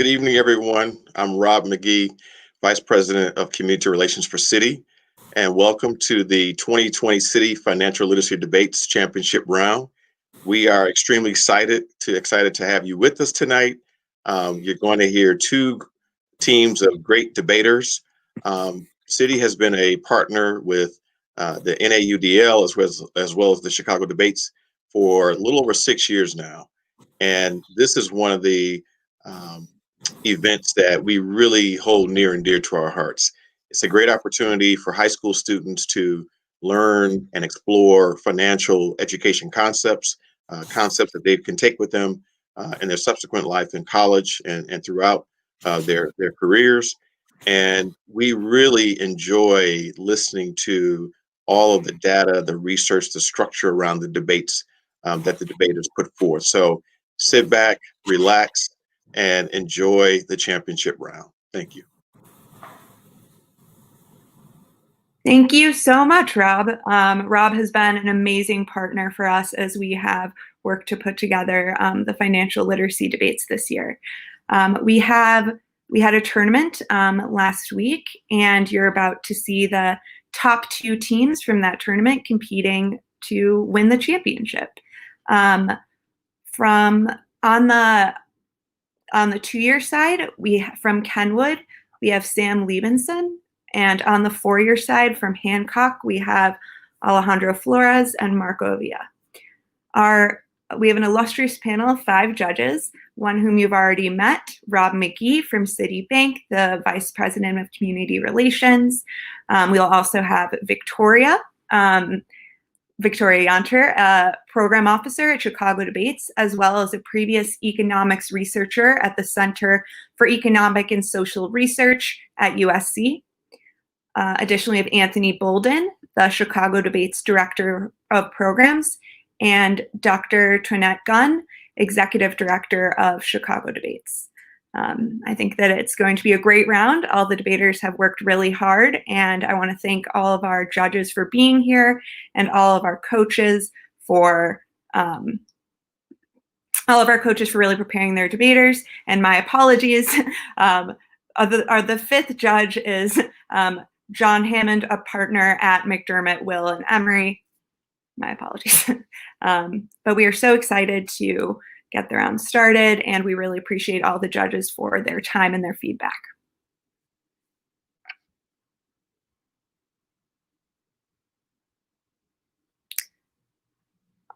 Good evening, everyone. I'm Rob McGee, Vice President of Community Relations for Citi, and welcome to the 2020 Citi Financial Literacy Debates Championship Round. We are extremely excited to have you with us tonight. You're going to hear two teams of great debaters. Citi has been a partner with the NAUDL as well as the Chicago Debates for a little over 6 years now. And this is one of the events that we really hold near and dear to our hearts. It's a great opportunity for high school students to learn and explore financial education concepts that they can take with them in their subsequent life in college and throughout their careers. And we really enjoy listening to all of the data, the research, the structure around the debates that the debaters put forth. So sit back, relax, and enjoy the championship round. Thank you. Thank you so much, Rob. Rob has been an amazing partner for us as we have worked to put together the financial literacy debates this year. We had a tournament last week, and you're about to see the top two teams from that tournament competing to win the championship. On the 2-year side, from Kenwood, we have Sam Liebenson. And on the 4-year side, from Hancock, we have Alejandro Flores and Marco Villa. We have an illustrious panel of 5 judges, one whom you've already met, Rob McGee from Citibank, the Vice President of Community Relations. We'll also have Victoria Yonter, a program officer at Chicago Debates, as well as a previous economics researcher at the Center for Economic and Social Research at USC. Additionally, we have Anthony Bolden, the Chicago Debates Director of Programs, and Dr. Tonette Gunn, Executive Director of Chicago Debates. I think that it's going to be a great round. All the debaters have worked really hard, and I want to thank all of our judges for being here and all of our coaches for really preparing their debaters. And my apologies. The 5th judge is John Hammond, a partner at McDermott, Will, and Emery. My apologies. But we are so excited to get the round started, and we really appreciate all the judges for their time and their feedback.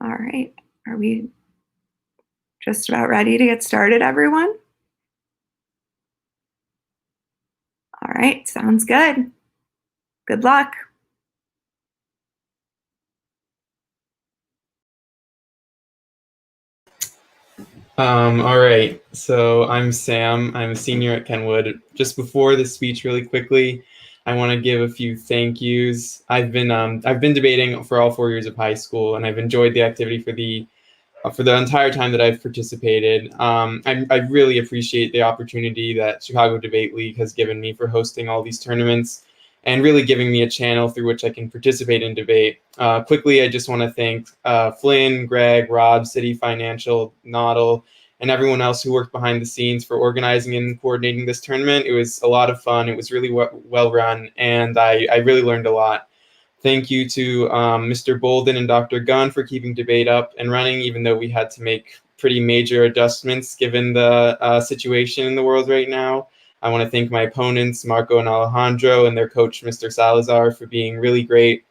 All right, are we just about ready to get started, everyone? All right, sounds good. Good luck. All right, so I'm Sam. I'm a senior at Kenwood. Just before the speech, really quickly, I want to give a few thank yous. I've been debating for all 4 years of high school, and I've enjoyed the activity for the entire time that I've participated. I really appreciate the opportunity that Chicago Debate League has given me for hosting all these tournaments and really giving me a channel through which I can participate in debate. Quickly, I just want to thank Flynn, Greg, Rob, Citi Financial, NAUDL, and everyone else who worked behind the scenes for organizing and coordinating this tournament. It was a lot of fun. It was really well run, and I really learned a lot. Thank you to Mr. Bolden and Dr. Gunn for keeping debate up and running, even though we had to make pretty major adjustments given the situation in the world right now. I want to thank my opponents, Marco and Alejandro, and their coach, Mr. Salazar, for being really great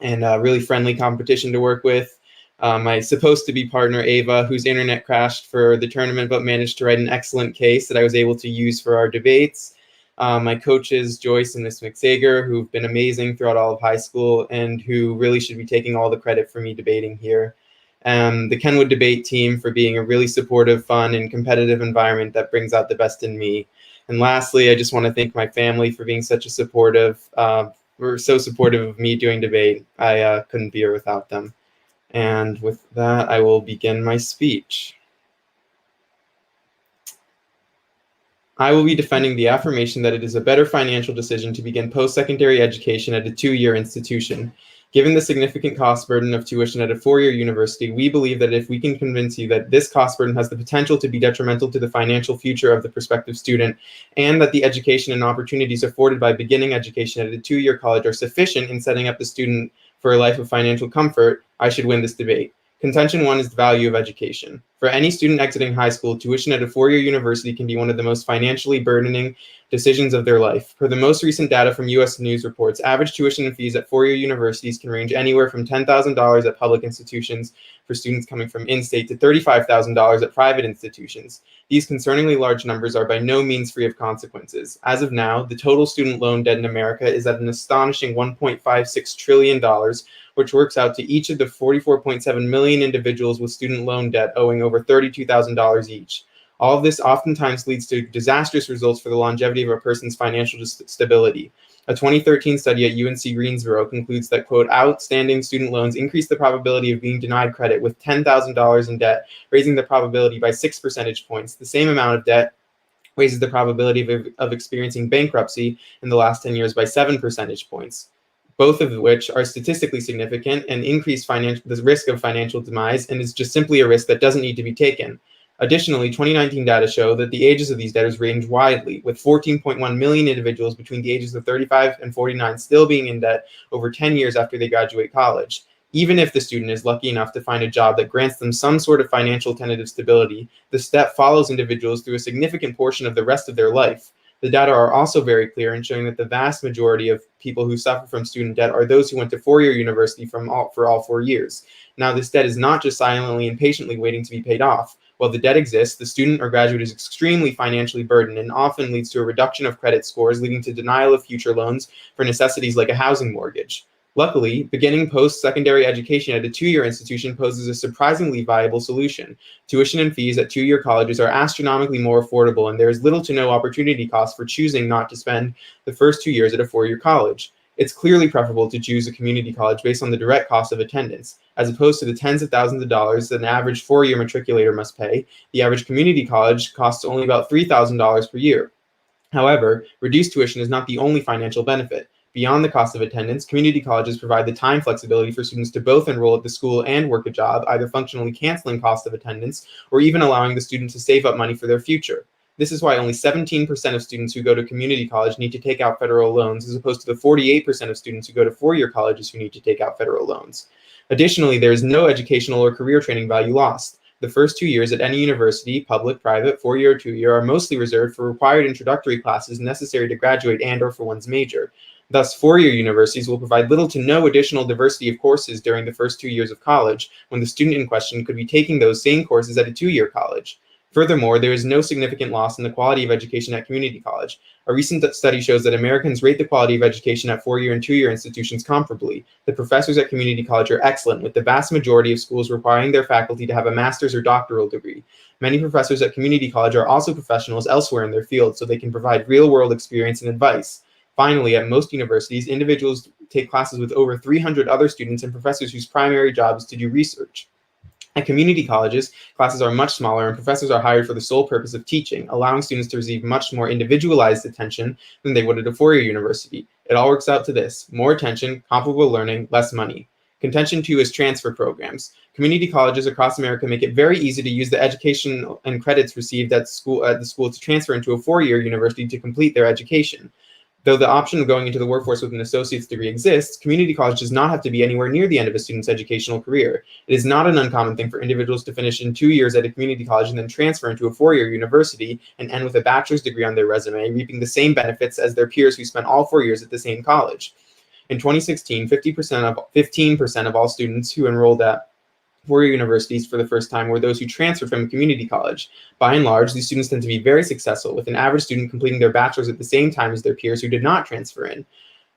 and really friendly competition to work with. My supposed-to-be partner, Ava, whose internet crashed for the tournament but managed to write an excellent case that I was able to use for our debates. My coaches, Joyce and Ms. McSager, who've been amazing throughout all of high school and who really should be taking all the credit for me debating here. The Kenwood debate team for being a really supportive, fun, and competitive environment that brings out the best in me. And lastly, I just want to thank my family for being such a supportive, so supportive of me doing debate. I couldn't be here without them. And with that, I will begin my speech. I will be defending the affirmation that it is a better financial decision to begin post-secondary education at a 2-year institution. Given the significant cost burden of tuition at a four-year university, we believe that if we can convince you that this cost burden has the potential to be detrimental to the financial future of the prospective student, and that the education and opportunities afforded by beginning education at a two-year college are sufficient in setting up the student for a life of financial comfort, I should win this debate. Contention one is the value of education. For any student exiting high school, tuition at a four-year university can be one of the most financially burdening decisions of their life. Per the most recent data from U.S. News reports, average tuition and fees at four-year universities can range anywhere from $10,000 at public institutions for students coming from in-state to $35,000 at private institutions. These concerningly large numbers are by no means free of consequences. As of now, the total student loan debt in America is at an astonishing $1.56 trillion, which works out to each of the 44.7 million individuals with student loan debt owing over $32,000 each. All of this oftentimes leads to disastrous results for the longevity of a person's financial stability. A 2013 study at UNC Greensboro concludes that, quote, outstanding student loans increase the probability of being denied credit with $10,000 in debt, raising the probability by 6 percentage points. The same amount of debt raises the probability of experiencing bankruptcy in the last 10 years by 7 percentage points, both of which are statistically significant and increase the risk of financial demise, and is just simply a risk that doesn't need to be taken. Additionally, 2019 data show that the ages of these debtors range widely, with 14.1 million individuals between the ages of 35 and 49 still being in debt over 10 years after they graduate college. Even if the student is lucky enough to find a job that grants them some sort of financial tentative stability, the step follows individuals through a significant portion of the rest of their life. The data are also very clear in showing that the vast majority of people who suffer from student debt are those who went to four-year university for all 4 years. Now, this debt is not just silently and patiently waiting to be paid off. While the debt exists, the student or graduate is extremely financially burdened and often leads to a reduction of credit scores, leading to denial of future loans for necessities like a housing mortgage. Luckily, beginning post-secondary education at a two-year institution poses a surprisingly viable solution. Tuition and fees at two-year colleges are astronomically more affordable, and there is little to no opportunity cost for choosing not to spend the first 2 years at a four-year college. It's clearly preferable to choose a community college based on the direct cost of attendance, as opposed to the tens of thousands of dollars that an average four-year matriculator must pay. The average community college costs only about $3,000 per year. However, reduced tuition is not the only financial benefit. Beyond the cost of attendance, community colleges provide the time flexibility for students to both enroll at the school and work a job, either functionally canceling cost of attendance or even allowing the student to save up money for their future. This is why only 17% of students who go to community college need to take out federal loans, as opposed to the 48% of students who go to four-year colleges who need to take out federal loans. Additionally, there is no educational or career training value lost. The first 2 years at any university, public, private, four-year, or two-year, are mostly reserved for required introductory classes necessary to graduate and/or for one's major. Thus, four-year universities will provide little to no additional diversity of courses during the first 2 years of college, when the student in question could be taking those same courses at a two-year college. Furthermore, there is no significant loss in the quality of education at community college. A recent study shows that Americans rate the quality of education at four-year and two-year institutions comparably. The professors at community college are excellent, with the vast majority of schools requiring their faculty to have a master's or doctoral degree. Many professors at community college are also professionals elsewhere in their field, so they can provide real-world experience and advice. Finally, at most universities, individuals take classes with over 300 other students and professors whose primary job is to do research. At community colleges, classes are much smaller and professors are hired for the sole purpose of teaching, allowing students to receive much more individualized attention than they would at a four-year university. It all works out to this: more attention, comparable learning, less money. Contention two is transfer programs. Community colleges across America make it very easy to use the education and credits received at the school to transfer into a four-year university to complete their education. Though the option of going into the workforce with an associate's degree exists, community college does not have to be anywhere near the end of a student's educational career. It is not an uncommon thing for individuals to finish in 2 years at a community college and then transfer into a four-year university and end with a bachelor's degree on their resume, reaping the same benefits as their peers who spent all 4 years at the same college. In 2016, 15% of all students who enrolled at four-year universities for the first time were those who transferred from a community college. By and large, these students tend to be very successful, with an average student completing their bachelor's at the same time as their peers who did not transfer in.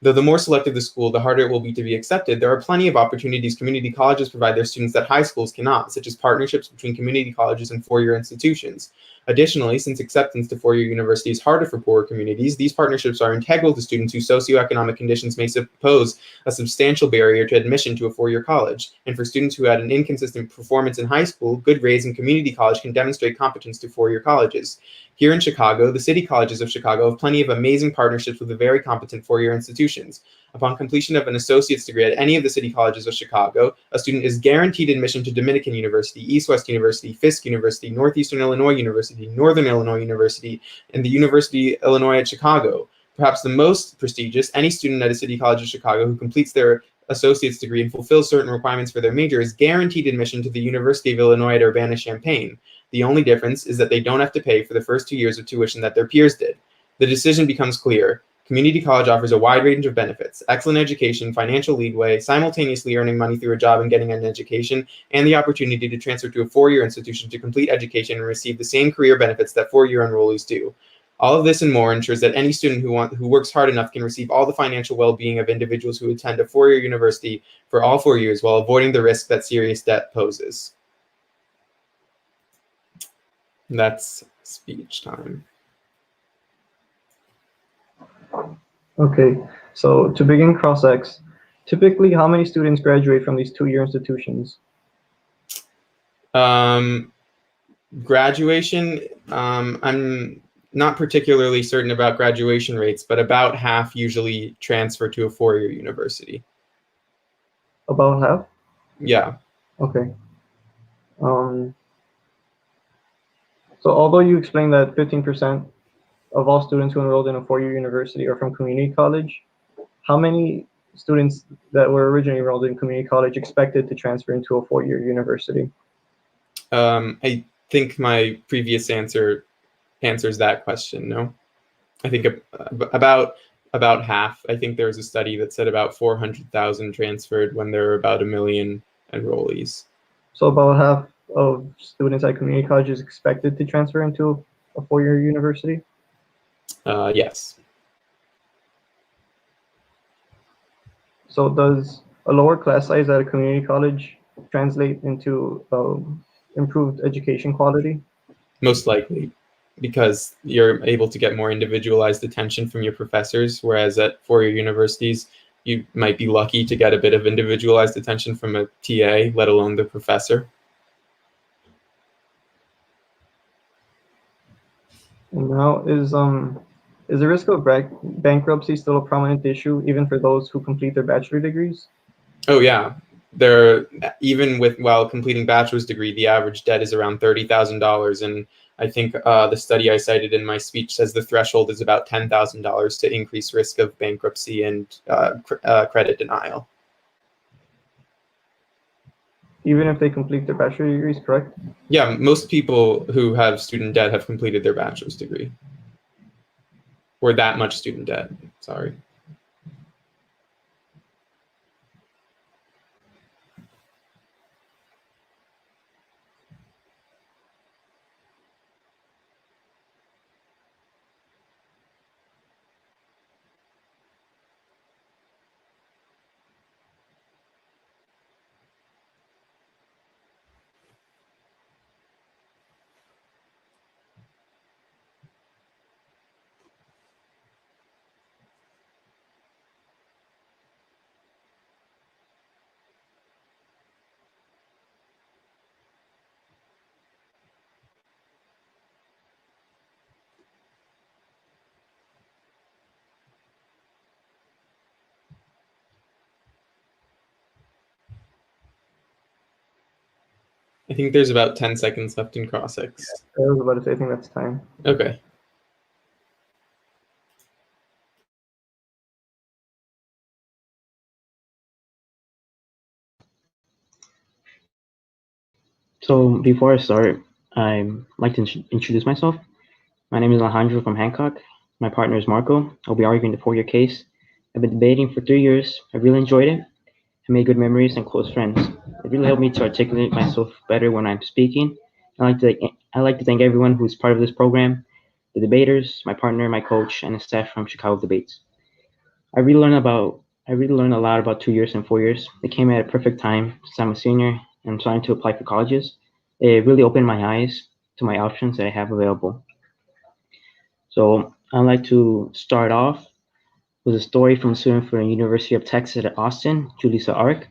Though the more selective the school, the harder it will be to be accepted, there are plenty of opportunities community colleges provide their students that high schools cannot, such as partnerships between community colleges and four-year institutions. Additionally, since acceptance to four-year university is harder for poorer communities, these partnerships are integral to students whose socioeconomic conditions may pose a substantial barrier to admission to a four-year college. And for students who had an inconsistent performance in high school, good grades in community college can demonstrate competence to four-year colleges. Here in Chicago, the City Colleges of Chicago have plenty of amazing partnerships with the very competent four-year institutions. Upon completion of an associate's degree at any of the City Colleges of Chicago, a student is guaranteed admission to Dominican University, East-West University, Fisk University, Northeastern Illinois University, Northern Illinois University, and the University of Illinois at Chicago. Perhaps the most prestigious, any student at a City College of Chicago who completes their associate's degree and fulfills certain requirements for their major is guaranteed admission to the University of Illinois at Urbana-Champaign. The only difference is that they don't have to pay for the first 2 years of tuition that their peers did. The decision becomes clear. Community college offers a wide range of benefits: excellent education, financial leeway, simultaneously earning money through a job and getting an education, and the opportunity to transfer to a four-year institution to complete education and receive the same career benefits that four-year enrollees do. All of this and more ensures that any student who works hard enough can receive all the financial well-being of individuals who attend a four-year university for all 4 years while avoiding the risk that serious debt poses. That's speech time. Okay, so to begin cross-ex, typically how many students graduate from these two-year institutions? Graduation, I'm not particularly certain about graduation rates, but about half usually transfer to a four-year university. About half? Yeah. Okay. So although you explained that 15% of all students who enrolled in a four-year university are from community college, how many students that were originally enrolled in community college expected to transfer into a four-year university? I think my previous answer answers that question, no? I think about half. I think there was a study that said about 400,000 transferred when there were about 1 million enrollees. So about half of students at community college is expected to transfer into a four-year university? Yes. So does a lower class size at a community college translate into improved education quality? Most likely, because you're able to get more individualized attention from your professors, whereas at four-year universities, you might be lucky to get a bit of individualized attention from a TA, let alone the professor. And now is the risk of bankruptcy still a prominent issue, even for those who complete their bachelor degrees? Oh yeah, even while completing bachelor's degree, the average debt is around $30,000, and I think the study I cited in my speech says the threshold is about $10,000 to increase risk of bankruptcy and credit denial. Even if they complete their bachelor degrees, correct? Yeah, most people who have student debt have completed their bachelor's degree. Or that much student debt, sorry. I think there's about 10 seconds left in cross-ex. I was about to say, I think that's time. Okay. So before I start, I'd like to introduce myself. My name is Alejandro from Hancock. My partner is Marco. I'll be arguing the four-year case. I've been debating for 3 years. I really enjoyed it. I made good memories and close friends. It really helped me to articulate myself better when I'm speaking. I like to thank everyone who's part of this program, the debaters, my partner, my coach, and the staff from Chicago Debates. I really learned a lot about 2 years and 4 years. It came at a perfect time since I'm a senior and I'm starting to apply for colleges. It really opened my eyes to my options that I have available. So I'd like to start off with a story from a student from the University of Texas at Austin, Julissa Ark.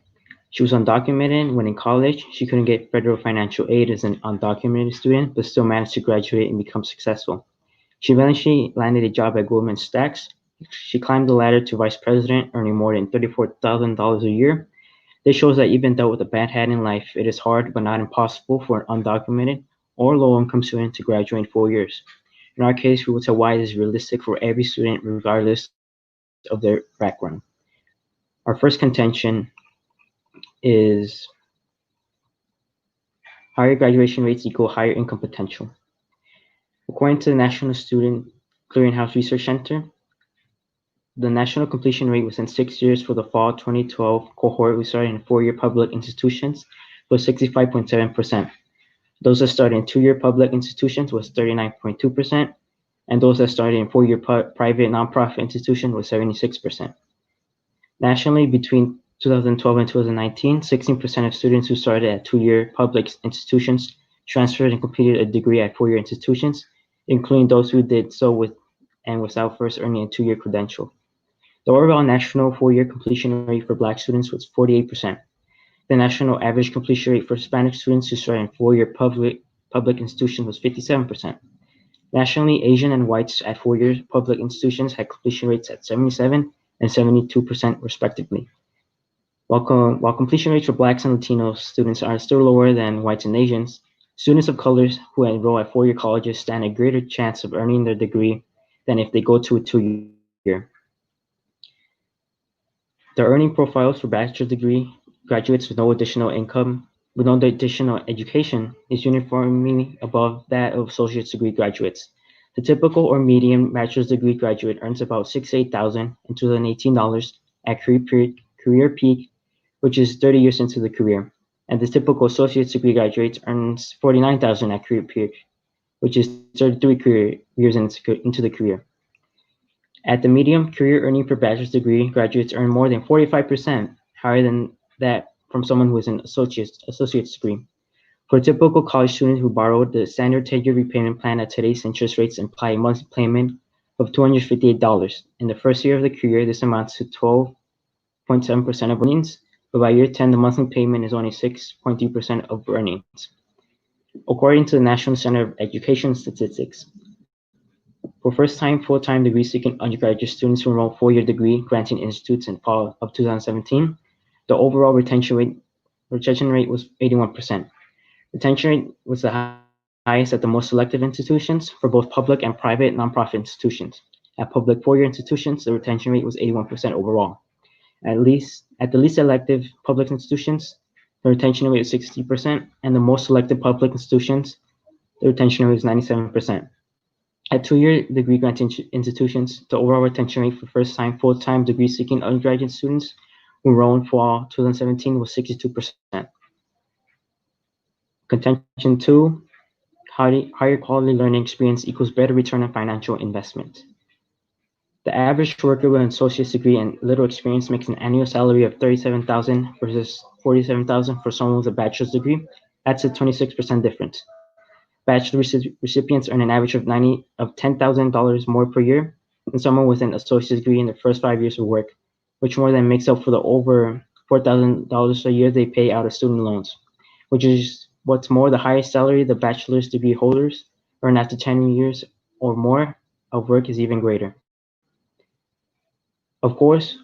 She was undocumented when in college. She couldn't get federal financial aid as an undocumented student, but still managed to graduate and become successful. She eventually landed a job at Goldman Sachs She climbed the ladder to vice president, earning more than $34,000 a year. This shows that even though with a bad hand in life, it is hard but not impossible for an undocumented or low-income student to graduate in 4 years. In our case, we will tell why it is realistic for every student regardless of their background. Our first contention is higher graduation rates equal higher income potential. According to the National Student Clearinghouse Research Center, the national completion rate within 6 years for the fall 2012 cohort who started in 4-year public institutions was 65.7%. Those that started in 2-year public institutions was 39.2%, and those that started in 4-year private nonprofit institution was 76%. Nationally, between 2012 and 2019, 16% of students who started at 2-year public institutions transferred and completed a degree at 4-year institutions, including those who did so with and without first earning a 2-year credential. The overall national 4-year completion rate for Black students was 48%. The national average completion rate for Hispanic students who started in 4-year public institutions was 57%. Nationally, Asian and whites at 4-year public institutions had completion rates at 77 and 72% respectively. While completion rates for Blacks and Latino students are still lower than whites and Asians, students of colors who enroll at 4-year colleges stand a greater chance of earning their degree than if they go to a 2-year. The earning profiles for bachelor's degree graduates with no additional education is uniformly above that of associate's degree graduates. The typical or median bachelor's degree graduate earns about $68,000 in 2018 at career peak, which is 30 years into the career. And the typical associate's degree graduate earns $49,000 at career peak, which is 33 years into the career. At the median career earning per bachelor's degree, graduates earn more than 45% higher than that from someone who is an associate's degree. For a typical college student who borrowed the standard 10-year repayment plan at today's interest rates imply a monthly payment of $258. In the first year of the career, this amounts to 12.7% of earnings, but by year 10, the monthly payment is only 6.3% of earnings. According to the National Center of Education Statistics, for first-time, full-time degree-seeking undergraduate students who enroll 4-year degree granting institutes in fall of 2017, the overall retention rate was 81%. Retention rate was the highest at the most selective institutions for both public and private nonprofit institutions. At public 4-year institutions, the retention rate was 81% overall. At the least selective public institutions, the retention rate was 60%, and the most selective public institutions, the retention rate was 97%. At 2-year degree granting institutions, the overall retention rate for first-time, full-time degree-seeking undergraduate students who enrolled in fall 2017 was 62%. Contention 2, higher quality learning experience equals better return on financial investment. The average worker with an associate's degree and little experience makes an annual salary of $37,000 versus $47,000 for someone with a bachelor's degree. That's a 26% difference. Bachelor recipients earn an average of $10,000 more per year than someone with an associate's degree in their first 5 years of work, which more than makes up for the over $4,000 a year they pay out of student loans, which is what's more, the highest salary the bachelor's degree holders earn after 10 years or more of work is even greater. Of course,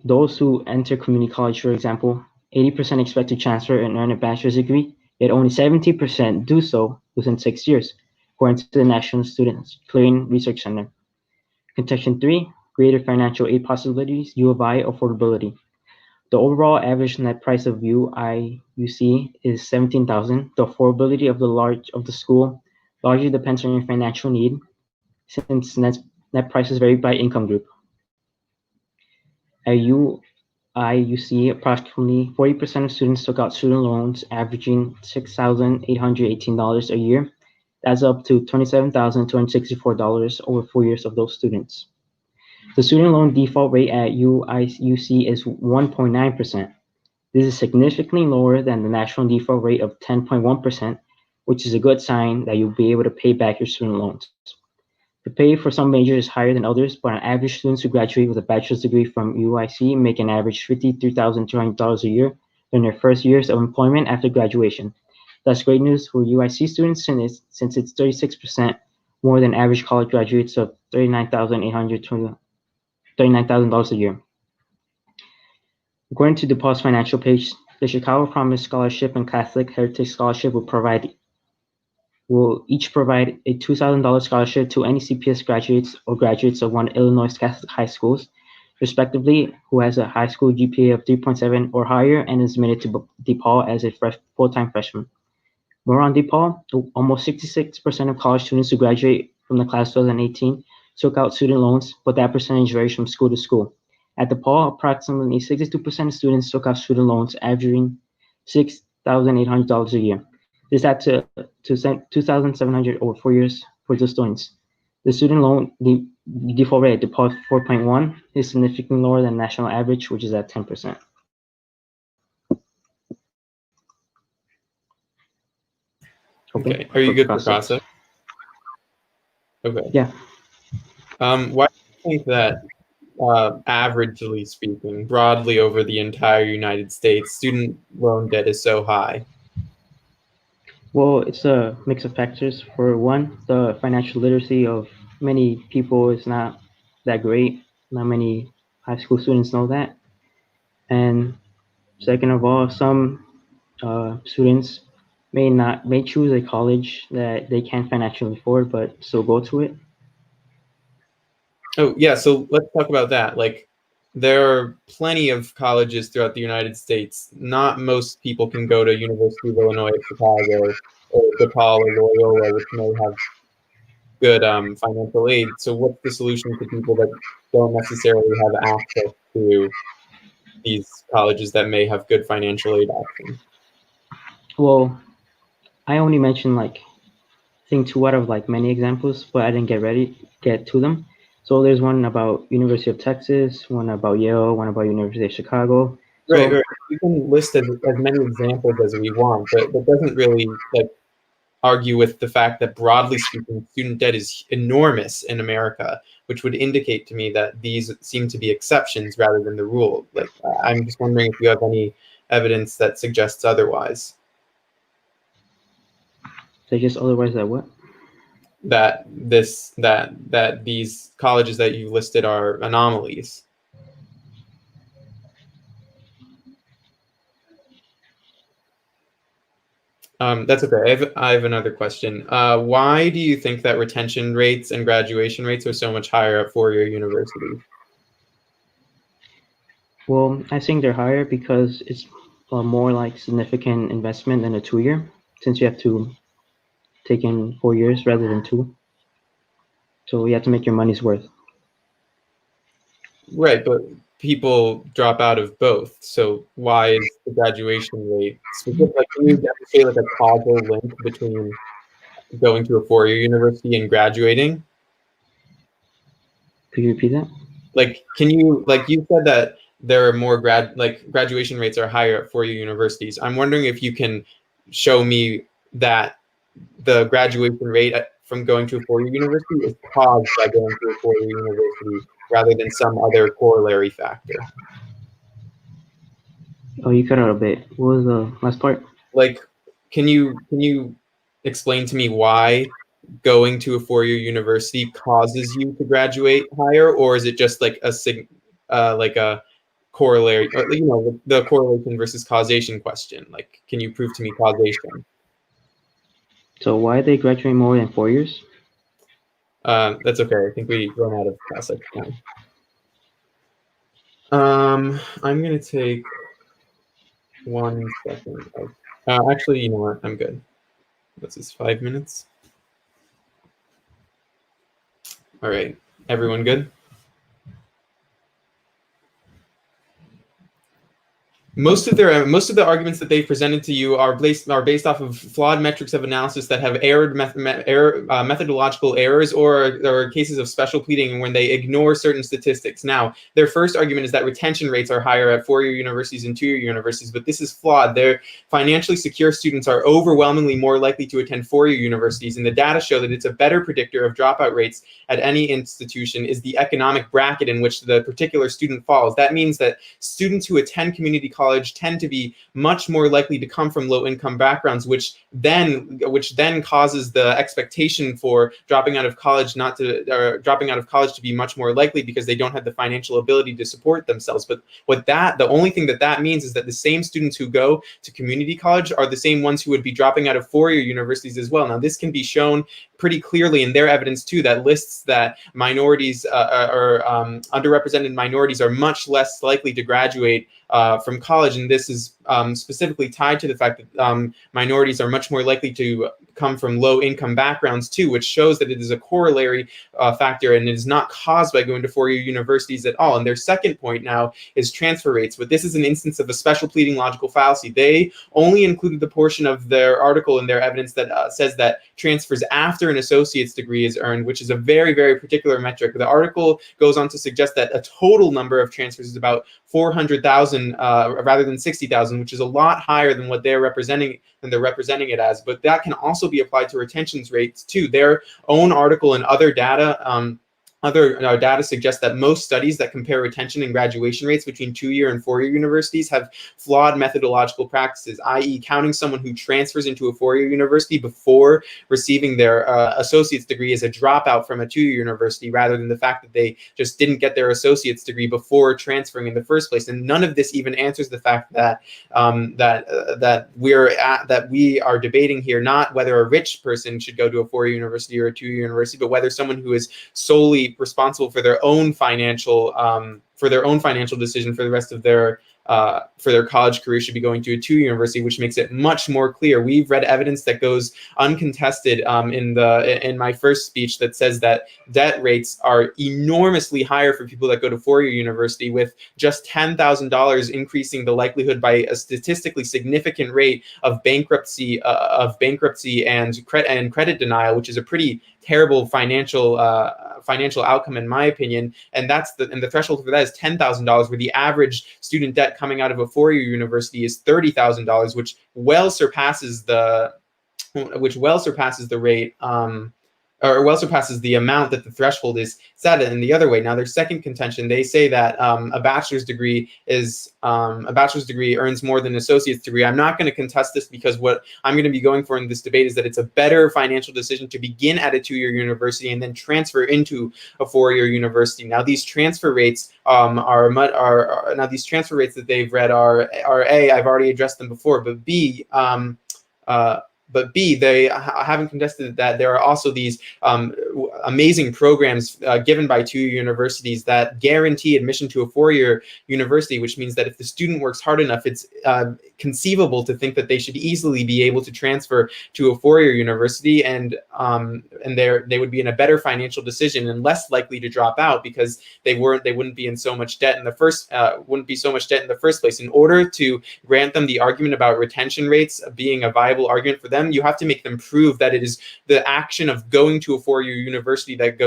those who enter community college, for example, 80% expect to transfer and earn a bachelor's degree, yet only 70% do so within 6 years, according to the National Student Clearing Research Center. Contention 3, greater financial aid possibilities, U of I affordability. The overall average net price of UC is $17,000. The affordability of the school largely depends on your financial need, since net prices vary by income group. At UC, approximately 40% of students took out student loans, averaging $6,818 a year. That's up to $27,264 over 4 years of those students. The student loan default rate at UC is 1.9%. This is significantly lower than the national default rate of 10.1%, which is a good sign that you'll be able to pay back your student loans. The pay for some majors is higher than others, but on average, students who graduate with a bachelor's degree from UIC make an average $53,200 a year during their first years of employment after graduation. That's great news for UIC students since it's 36% more than average college graduates of $39,820. $39,000 a year. According to DePaul's financial page, the Chicago Promise Scholarship and Catholic Heritage Scholarship will each provide a $2,000 scholarship to any CPS graduates or graduates of one Illinois Catholic high schools, respectively, who has a high school GPA of 3.7 or higher and is admitted to DePaul as a full-time freshman. More on DePaul, almost 66% of college students who graduate from the class 2018 took out student loans, but that percentage varies from school to school. At DePaul, approximately 62% of students took out student loans, averaging $6,800 a year. This adds to $2,700 over 4 years for the students. The student loan default rate at DePaul 4.1 is significantly lower than national average, which is at 10%. Okay, are you good for process? Okay. Yeah. Why do you think that, averagely speaking, broadly over the entire United States, student loan debt is so high? Well, it's a mix of factors. For one, the financial literacy of many people is not that great. Not many high school students know that. And second of all, some students may choose a college that they can't financially afford, but still go to it. Oh, yeah, so let's talk about that. Like, there are plenty of colleges throughout the United States. Not most people can go to University of Illinois at Chicago or DePaul or Loyola, which may have good financial aid. So what's the solution to people that don't necessarily have access to these colleges that may have good financial aid options? Well, I only mentioned I think 2 out of many examples, but I didn't get to them. So there's one about University of Texas, one about Yale, one about University of Chicago. Right. We can list as many examples as we want, but that doesn't really argue with the fact that, broadly speaking, student debt is enormous in America, which would indicate to me that these seem to be exceptions rather than the rule. I'm just wondering if you have any evidence that suggests otherwise. Suggests otherwise that what? That these colleges that you listed are anomalies. That's okay. I have another question. Why do you think that retention rates and graduation rates are so much higher at four-year universities? Well, I think they're higher because it's a more significant investment than a 2-year, since you have to take in 4 years rather than 2. So you have to make your money's worth. Right, but people drop out of both. So why is the graduation rate specific? Can you demonstrate a causal link between going to a four-year university and graduating? Could you repeat that? Can you you said that there are more graduation rates are higher at four-year universities. I'm wondering if you can show me that the graduation rate from going to a four-year university is caused by going to a four-year university rather than some other corollary factor. Oh, you cut out a bit. What was the last part? Can you explain to me why going to a four-year university causes you to graduate higher, or is it just a corollary, or, the correlation versus causation question? Can you prove to me causation? So why are they graduating more than 4 years? That's okay. I think we run out of classic time. I'm gonna take 1 second. Actually, you know what? I'm good. This is 5 minutes. All right, everyone good? Most of the arguments that they've presented to you are based off of flawed metrics of analysis that have methodological errors, or cases of special pleading when they ignore certain statistics. Now, their first argument is that retention rates are higher at four-year universities and two-year universities, but this is flawed. Their financially secure students are overwhelmingly more likely to attend four-year universities, and the data show that it's a better predictor of dropout rates at any institution is the economic bracket in which the particular student falls. That means that students who attend community college college tend to be much more likely to come from low-income backgrounds, which then causes the expectation for dropping out of college to be much more likely because they don't have the financial ability to support themselves. But the only thing that means is that the same students who go to community college are the same ones who would be dropping out of four-year universities as well. Now, this can be shown pretty clearly in their evidence too, that lists that minorities or underrepresented minorities are much less likely to graduate from college, and this is specifically tied to the fact that minorities are much more likely to come from low-income backgrounds too, which shows that it is a corollary factor and it is not caused by going to four-year universities at all. And their second point now is transfer rates, but this is an instance of a special pleading logical fallacy. They only included the portion of their article in their evidence that says that transfers after an associate's degree is earned, which is a very, very particular metric. The article goes on to suggest that a total number of transfers is about 400,000 rather than 60,000, which is a lot higher than what they're representing it as. But that can also be applied to retention rates too. Their own article and other data suggests that most studies that compare retention and graduation rates between two-year and four-year universities have flawed methodological practices, i.e. counting someone who transfers into a four-year university before receiving their associate's degree as a dropout from a two-year university, rather than the fact that they just didn't get their associate's degree before transferring in the first place. And none of this even answers the fact that we are debating here not whether a rich person should go to a four-year university or a two-year university, but whether someone who is solely responsible for their own financial decision for the rest of their college career should be going to a two-year university, which makes it much more clear. We've read evidence that goes uncontested in my first speech that says that debt rates are enormously higher for people that go to four-year university, with just $10,000 increasing the likelihood by a statistically significant rate of bankruptcy and credit denial, which is a pretty terrible financial outcome in my opinion. And the threshold for that is $10,000, where the average student debt coming out of a four-year university is $30,000, which well surpasses the rate or well surpasses the amount that the threshold is set in the other way. Now, their second contention, they say that a bachelor's degree earns more than an associate's degree. I'm not going to contest this, because what I'm going to be going for in this debate is that it's a better financial decision to begin at a two-year university and then transfer into a four-year university. Now, these transfer rates that they've read are A, I've already addressed them before, but B, they haven't contested that there are also these amazing programs given by two-year universities that guarantee admission to a four-year university, which means that if the student works hard enough, it's conceivable to think that they should easily be able to transfer to a four-year university, and they would be in a better financial decision and less likely to drop out, because they wouldn't be in so much debt in the first place. In order to grant them the argument about retention rates being a viable argument for them, you have to make them prove that it is the action of going to a four-year university that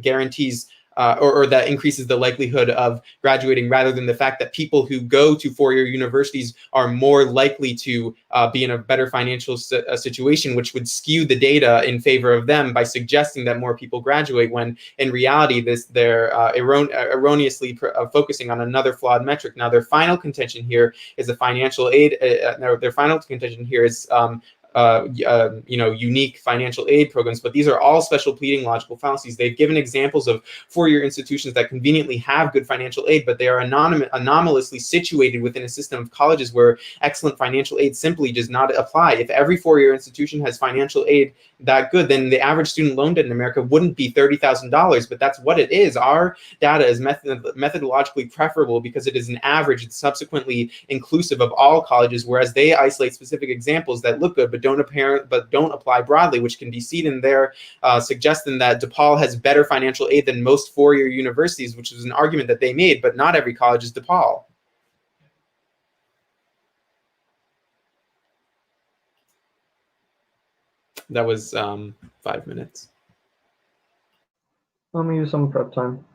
guarantees or that increases the likelihood of graduating, rather than the fact that people who go to four-year universities are more likely to be in a better financial situation, which would skew the data in favor of them by suggesting that more people graduate, when in reality they're erroneously focusing on another flawed metric. Now, their final contention here is a financial aid. Their final contention here is unique financial aid programs, but these are all special pleading logical fallacies. They've given examples of four-year institutions that conveniently have good financial aid, but they are anomalously situated within a system of colleges where excellent financial aid simply does not apply. If every four-year institution has financial aid that good, then the average student loan debt in America wouldn't be $30,000, but that's what it is. Our data is methodologically preferable because it is an average. It's subsequently inclusive of all colleges, whereas they isolate specific examples that look good but don't apply broadly, which can be seen in their suggestion that DePaul has better financial aid than most four-year universities, which is an argument that they made, but not every college is DePaul. That was 5 minutes. Let me use some prep time.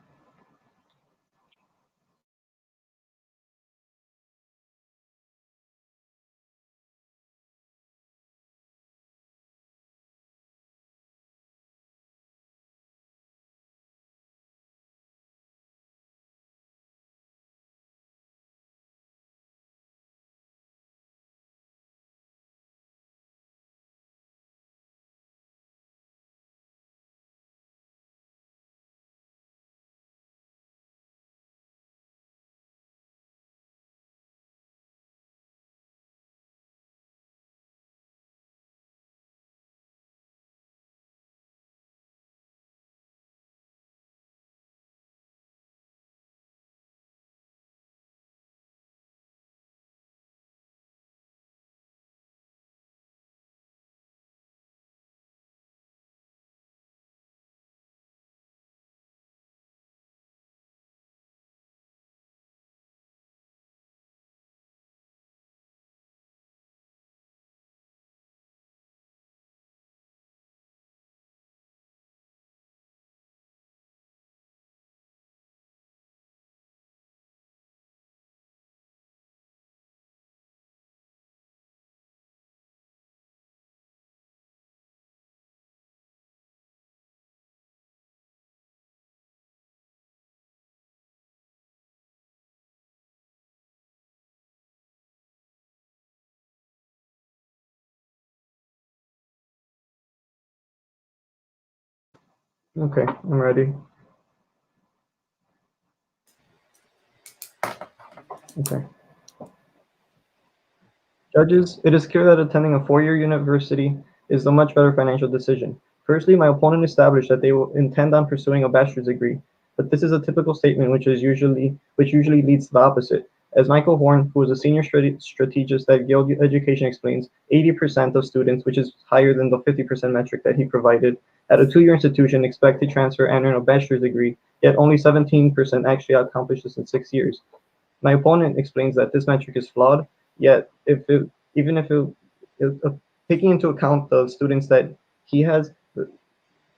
Okay, I'm ready. Okay. Judges, it is clear that attending a four-year university is a much better financial decision. Firstly, my opponent established that they will intend on pursuing a bachelor's degree, but this is a typical statement which usually leads to the opposite. As Michael Horn, who is a senior strategist at Yale Education, explains, 80% of students, which is higher than the 50% metric that he provided, at a two-year institution expect to transfer and earn a bachelor's degree, yet only 17% actually accomplish this in 6 years. My opponent explains that this metric is flawed, yet even if taking into account the students that he has,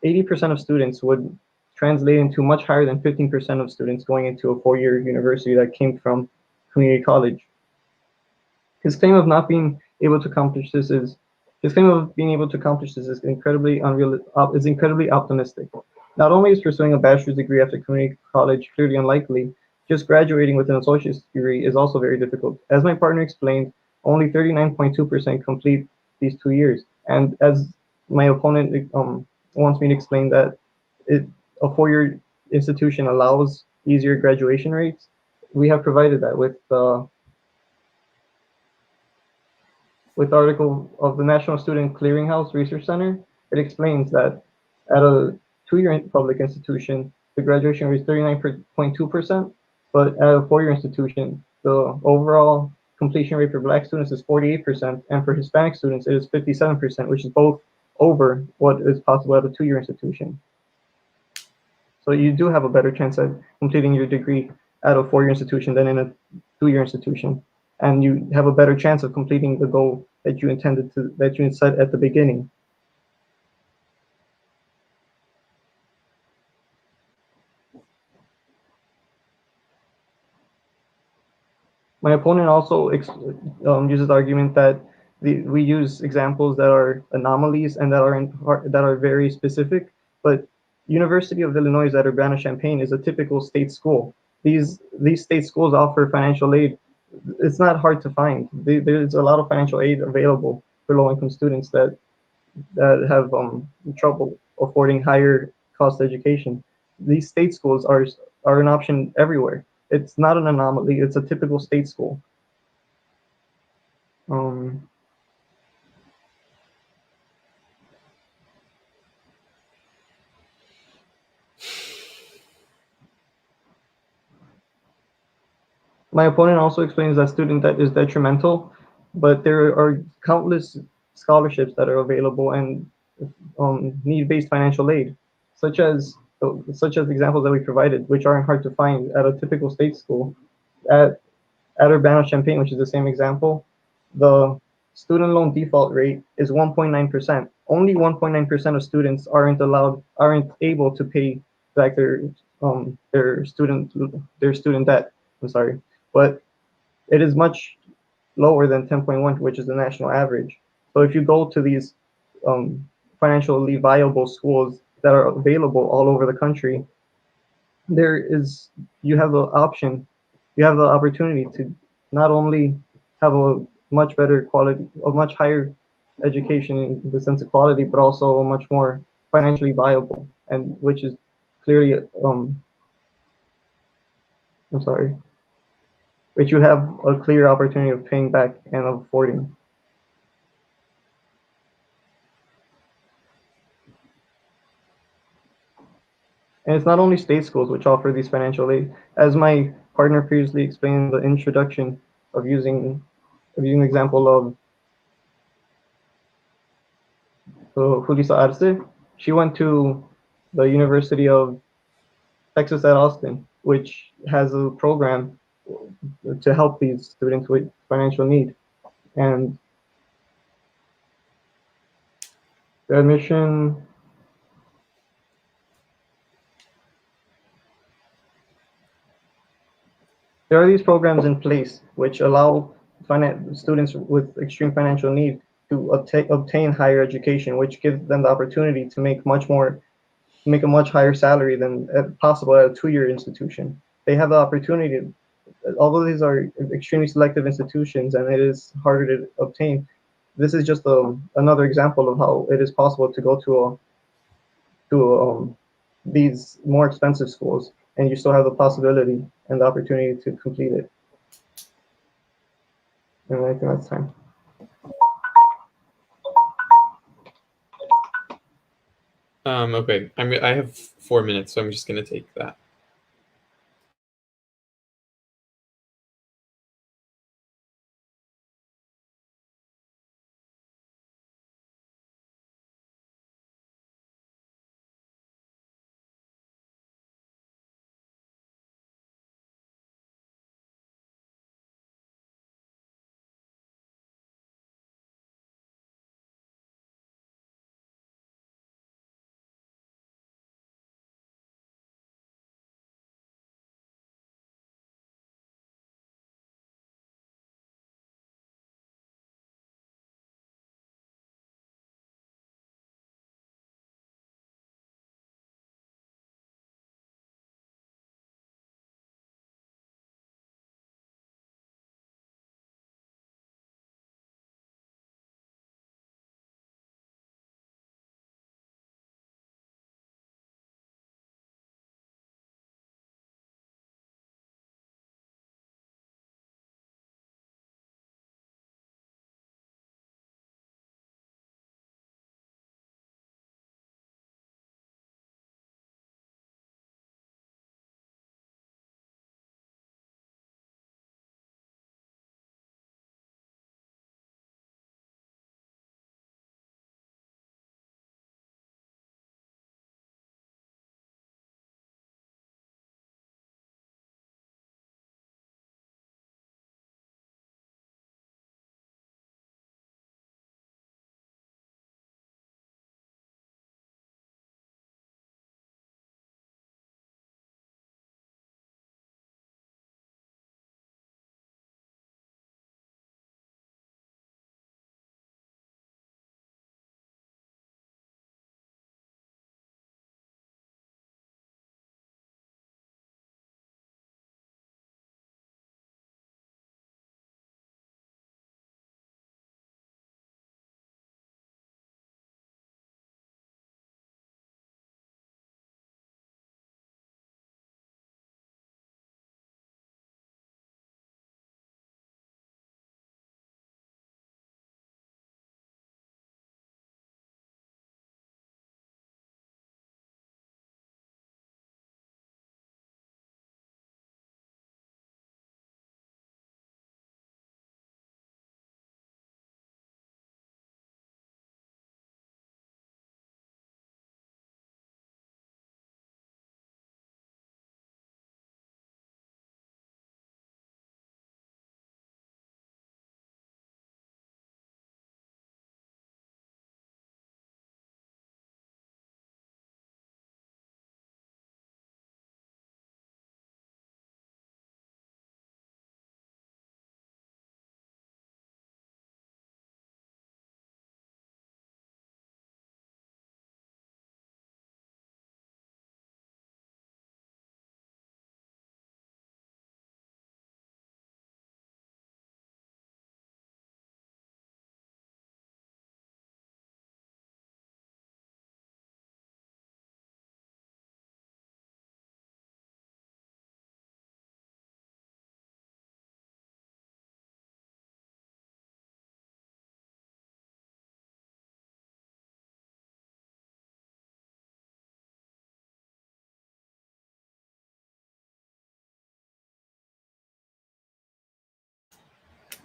80% of students would translate into much higher than 15% of students going into a four-year university that came from community college. His claim of not being able to accomplish this is incredibly optimistic. Not only is pursuing a bachelor's degree after community college clearly unlikely, just graduating with an associate's degree is also very difficult. As my partner explained, only 39.2% complete these 2 years. And as my opponent wants me to explain that a four-year institution allows easier graduation rates, we have provided that with article of the National Student Clearinghouse Research Center. It explains that at a two-year public institution, the graduation rate is 39.2%, but at a four-year institution, the overall completion rate for Black students is 48%, and for Hispanic students, it is 57%, which is both over what is possible at a two-year institution. So you do have a better chance at completing your degree at a four-year institution than in a two-year institution. And you have a better chance of completing the goal that you set at the beginning. My opponent also uses the argument that we use examples that are anomalies and that are very specific, but University of Illinois at Urbana-Champaign is a typical state school. These state schools offer financial aid. It's not hard to find. There's a lot of financial aid available for low-income students that have trouble affording higher cost education. These state schools are an option everywhere. It's not an anomaly. It's a typical state school. My opponent also explains that student debt is detrimental, but there are countless scholarships that are available and need-based financial aid, such as examples that we provided, which aren't hard to find at a typical state school. At Urbana-Champaign, which is the same example, the student loan default rate is 1.9%. Only 1.9% of students aren't able to pay back their student debt. I'm sorry, but it is much lower than 10.1, which is the national average. So if you go to these financially viable schools that are available all over the country, you have the opportunity to not only have a much better quality, a much higher education in the sense of quality, but also much more financially viable, and which is clearly which you have a clear opportunity of paying back and of affording. And it's not only state schools which offer these financial aid. As my partner previously explained in the introduction of using the example of Julissa Arce, she went to the University of Texas at Austin, which has a program to help these students with financial need. And the admission, there are these programs in place which allow students with extreme financial need to obtain higher education, which gives them the opportunity to make a much higher salary than possible at a two-year institution. They have the opportunity, although these are extremely selective institutions and it is harder to obtain, this is just another example of how it is possible to go to these more expensive schools, and you still have the possibility and the opportunity to complete it. And I think that's time. Okay, I have 4 minutes, so I'm just going to take that.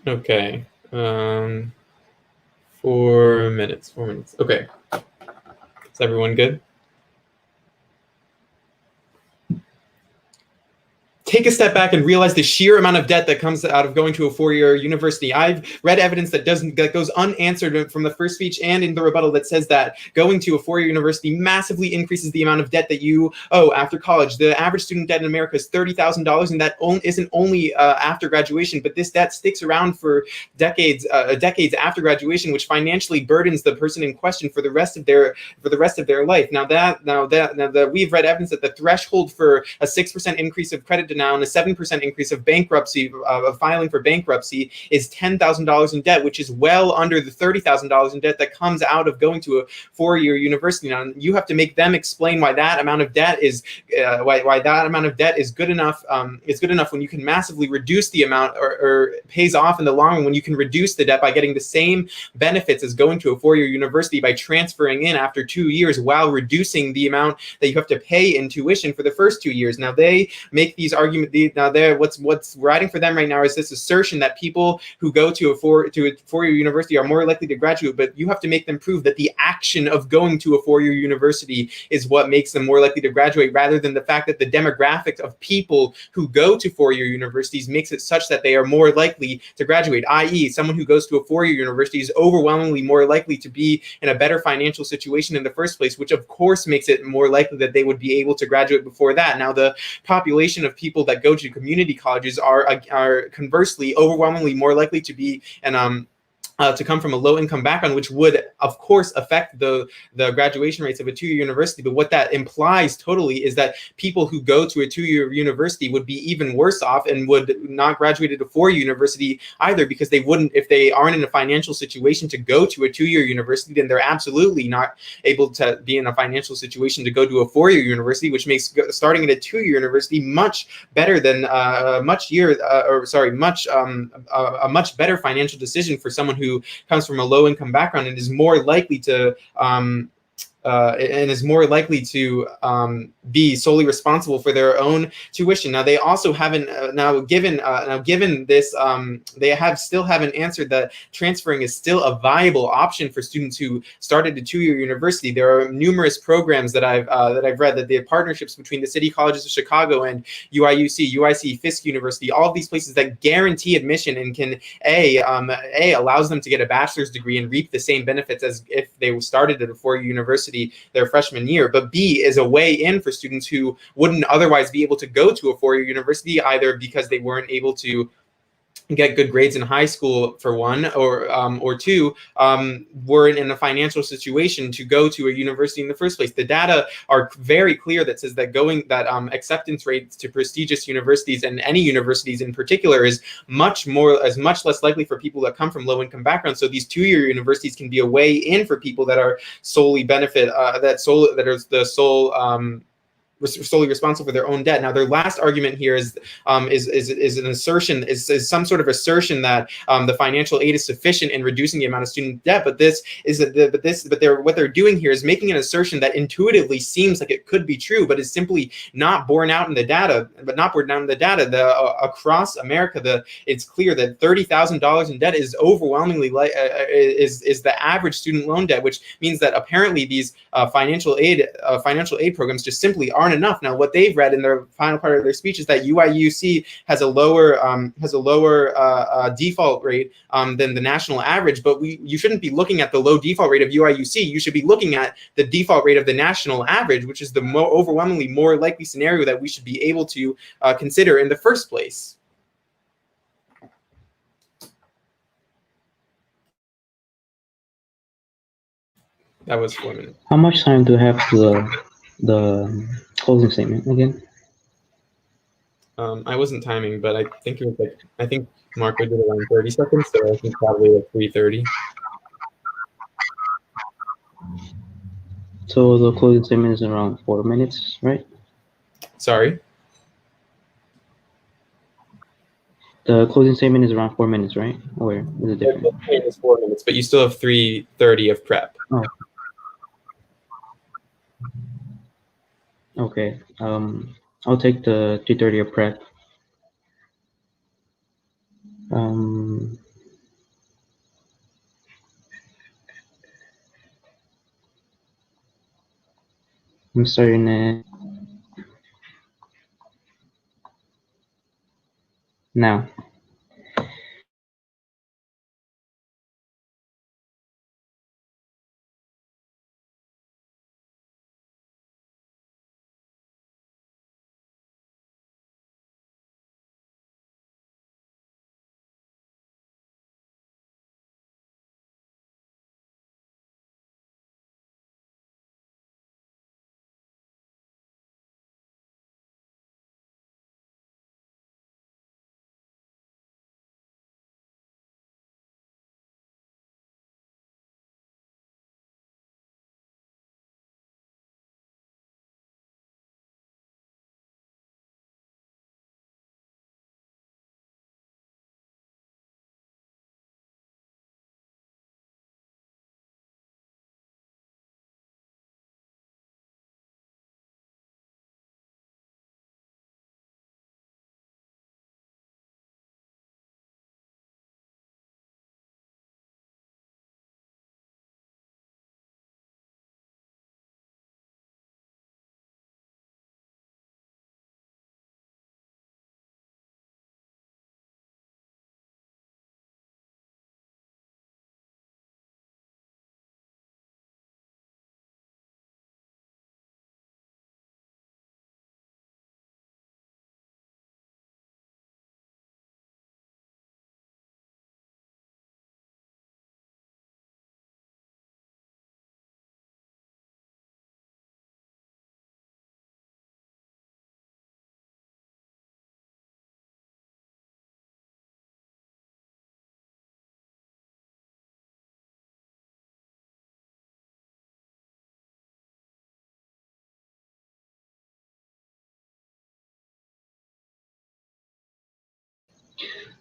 Okay. 4 minutes. 4 minutes. Okay. Is everyone good? Take a step back and realize the sheer amount of debt that comes out of going to a four-year university. I've read evidence that goes unanswered from the first speech and in the rebuttal that says that going to a four-year university massively increases the amount of debt that you owe after college. The average student debt in America is $30,000, and that isn't only after graduation, but this debt sticks around for decades after graduation, which financially burdens the person in question for the rest of their life. Now that we've read evidence that the threshold for a 6% increase of credit down, a 7% increase of bankruptcy, of filing for bankruptcy is $10,000 in debt, which is well under the $30,000 in debt that comes out of going to a four-year university. Now, you have to make them explain why that amount of debt is why that amount of debt is good enough. Is good enough when you can massively reduce the amount, or pays off in the long run when you can reduce the debt by getting the same benefits as going to a four-year university by transferring in after 2 years while reducing the amount that you have to pay in tuition for the first 2 years. Now they make these arguments. Now they're what's riding for them right now is this assertion that people who go to a four-year university are more likely to graduate, but you have to make them prove that the action of going to a four-year university is what makes them more likely to graduate, rather than the fact that the demographic of people who go to four-year universities makes it such that they are more likely to graduate, i.e. someone who goes to a four-year university is overwhelmingly more likely to be in a better financial situation in the first place, which of course makes it more likely that they would be able to graduate before that. Now, the population of people that go to community colleges are conversely overwhelmingly more likely to be to come from a low-income background, which would, of course, affect the graduation rates of a two-year university. But what that implies totally is that people who go to a two-year university would be even worse off and would not graduate at a four-year university either, because they wouldn't, if they aren't in a financial situation to go to a two-year university, then they're absolutely not able to be in a financial situation to go to a four-year university, which makes starting at a two-year university much better than a much better financial decision for someone who comes from a low-income background and is more likely to be solely responsible for their own tuition. Now, they also haven't given this, they still haven't answered that transferring is still a viable option for students who started a two-year university. There are numerous programs that I've read, that the partnerships between the City Colleges of Chicago and UIUC, UIC, Fisk University, all of these places that guarantee admission and can allows them to get a bachelor's degree and reap the same benefits as if they started at a four-year university their freshman year. But B is a way in for students who wouldn't otherwise be able to go to a four-year university, either because they weren't able to get good grades in high school, for one, or two, weren't in a financial situation to go to a university in the first place. The data are very clear that says that acceptance rates to prestigious universities, and any universities in particular, is much less likely for people that come from low-income backgrounds. So these two-year universities can be a way in for people that are solely solely responsible for their own debt. Now, their last argument here is an assertion, is some sort of assertion that the financial aid is sufficient in reducing the amount of student debt. But what they're doing here is making an assertion that intuitively seems like it could be true, but is simply not borne out in the data. Across America, it's clear that $30,000 in debt is overwhelmingly is the average student loan debt, which means that apparently these financial aid programs just simply aren't enough. Now, what they've read in their final part of their speech is that UIUC has a lower default rate than the national average, but you shouldn't be looking at the low default rate of UIUC. You should be looking at the default rate of the national average, which is the overwhelmingly more likely scenario that we should be able to consider in the first place. That was 4 minutes. How much time do I have to the closing statement again? I wasn't timing, but I think it was I think Marco did around 30 seconds, so I think probably like 3:30. So the closing statement is around 4 minutes, right? Sorry? The closing statement is around 4 minutes, right? Or is it different? It's 4 minutes, but you still have 3:30 of prep. Oh. Okay. I'll take the 3:30 of prep. I'm starting it now.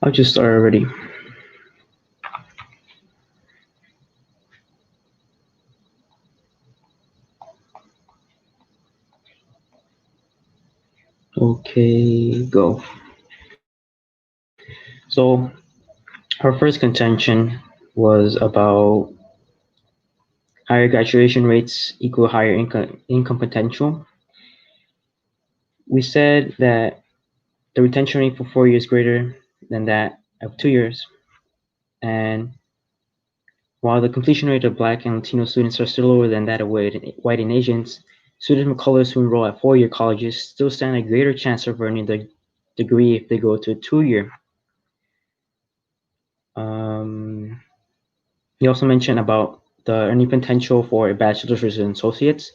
I'll just start already. Okay, go. So our first contention was about higher graduation rates equal higher income potential. We said that the retention rate for 4 years greater than that of 2 years. And while the completion rate of Black and Latino students are still lower than that of white and Asians, students of colors who enroll at 4-year colleges still stand a greater chance of earning the degree if they go to a 2-year. He also mentioned about the earning potential for a bachelor's versus an associate's.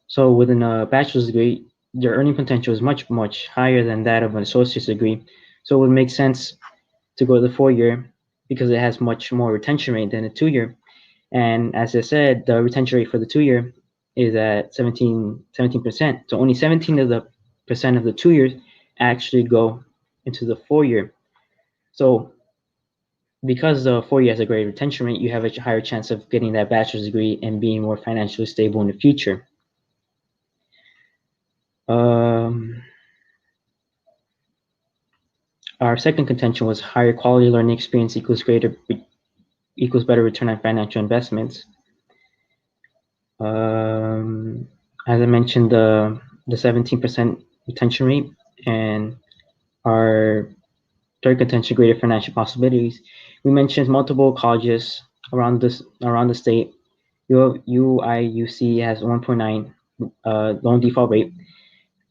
So within a bachelor's degree, your earning potential is much, much higher than that of an associate's degree. So it would make sense to go to the 4-year because it has much more retention rate than a 2-year. And as I said, the retention rate for the 2-year is at 17%. So only 17% of the 2 years actually go into the 4-year. So because the 4-year has a greater retention rate, you have a higher chance of getting that bachelor's degree and being more financially stable in the future. Our second contention was higher quality learning experience equals better return on financial investments. As I mentioned, the 17% retention rate, and our third contention, greater financial possibilities. We mentioned multiple colleges around the state. UIUC has 1.9 loan default rate,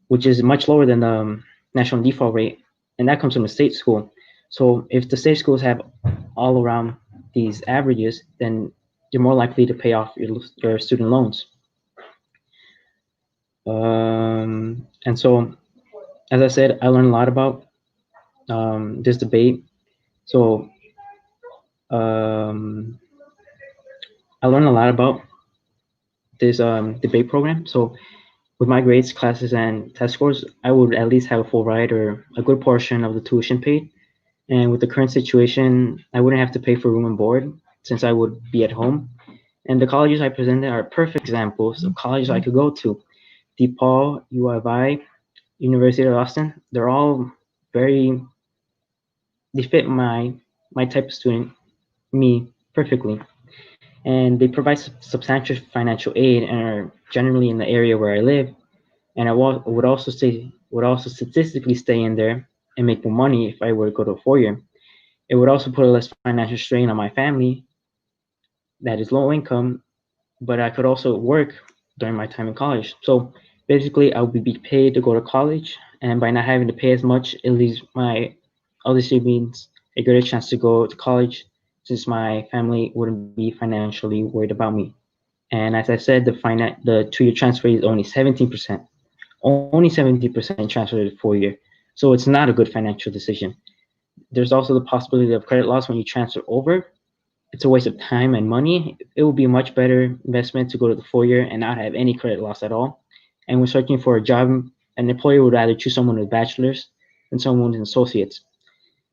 which is much lower than the national default rate, and that comes from the state school. So if the state schools have all around these averages, then you're more likely to pay off your student loans. And so, as I said, I learned a lot about this debate. So I learned a lot about this debate program. So with my grades, classes, and test scores, I would at least have a full ride or a good portion of the tuition paid. And with the current situation, I wouldn't have to pay for room and board since I would be at home. And the colleges I presented are perfect examples of colleges I could go to. DePaul, UII, University of Austin, they're all they fit my type of student, me, perfectly. And they provide substantial financial aid and are generally in the area where I live. And I would also statistically stay in there and make more money if I were to go to a 4-year. It would also put a less financial strain on my family that is low income, but I could also work during my time in college. So basically, I would be paid to go to college, and by not having to pay as much, it leaves my other siblings a greater chance to go to college since my family wouldn't be financially worried about me. And as I said, the 2-year transfer rate is only 17%. Only 70% transfer to the 4-year. So it's not a good financial decision. There's also the possibility of credit loss when you transfer over. It's a waste of time and money. It would be a much better investment to go to the 4-year and not have any credit loss at all. And when searching for a job, an employer would rather choose someone with a bachelor's than someone with an associate's.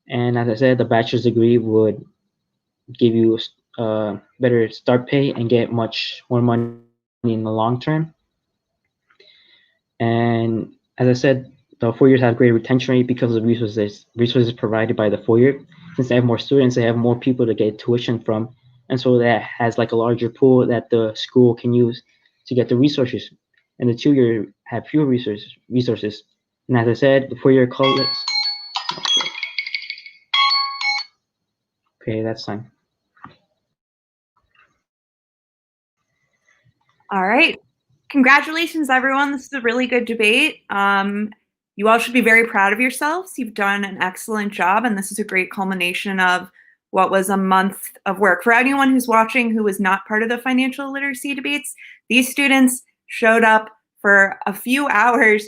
And as I said, the bachelor's degree would give you better start pay and get much more money in the long term. And as I said, the 4 years have great retention rate because of resources provided by the 4-year. Since they have more students, they have more people to get tuition from, and so that has like a larger pool that the school can use to get the resources. And the 2-year have fewer resources. And as I said, the 4-year college. Okay, that's fine. All right. Congratulations, everyone. This is a really good debate. You all should be very proud of yourselves. You've done an excellent job, and this is a great culmination of what was a month of work. For anyone who's watching who was not part of the financial literacy debates, these students showed up for a few hours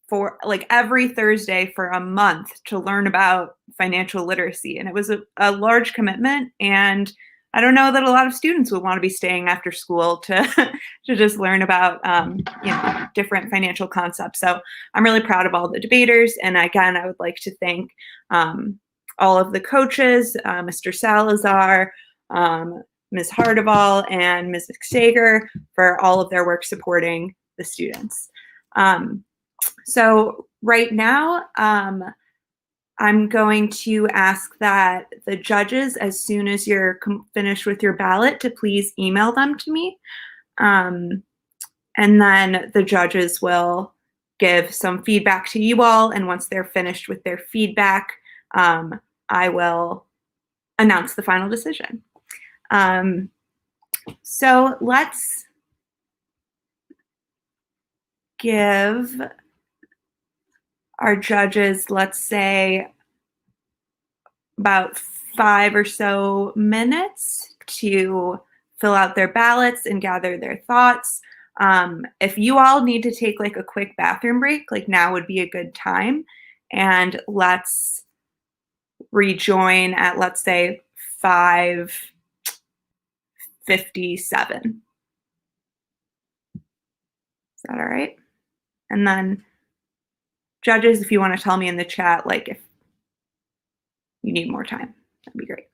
for like every Thursday for a month to learn about financial literacy. And it was a large commitment, and I don't know that a lot of students would want to be staying after school to just learn about different financial concepts. So I'm really proud of all the debaters. And again, I would like to thank all of the coaches, Mr. Salazar, Ms. Hardeval, and Ms. Sager for all of their work supporting the students. So right now, I'm going to ask that the judges, as soon as you're finished with your ballot, to please email them to me. And then the judges will give some feedback to you all. And once they're finished with their feedback, I will announce the final decision. So let's give our judges, let's say, about 5 or so minutes to fill out their ballots and gather their thoughts. If you all need to take like a quick bathroom break, like now would be a good time. And let's rejoin at, let's say, 5:57. Is that all right? And then judges, if you want to tell me in the chat, like if you need more time, that'd be great.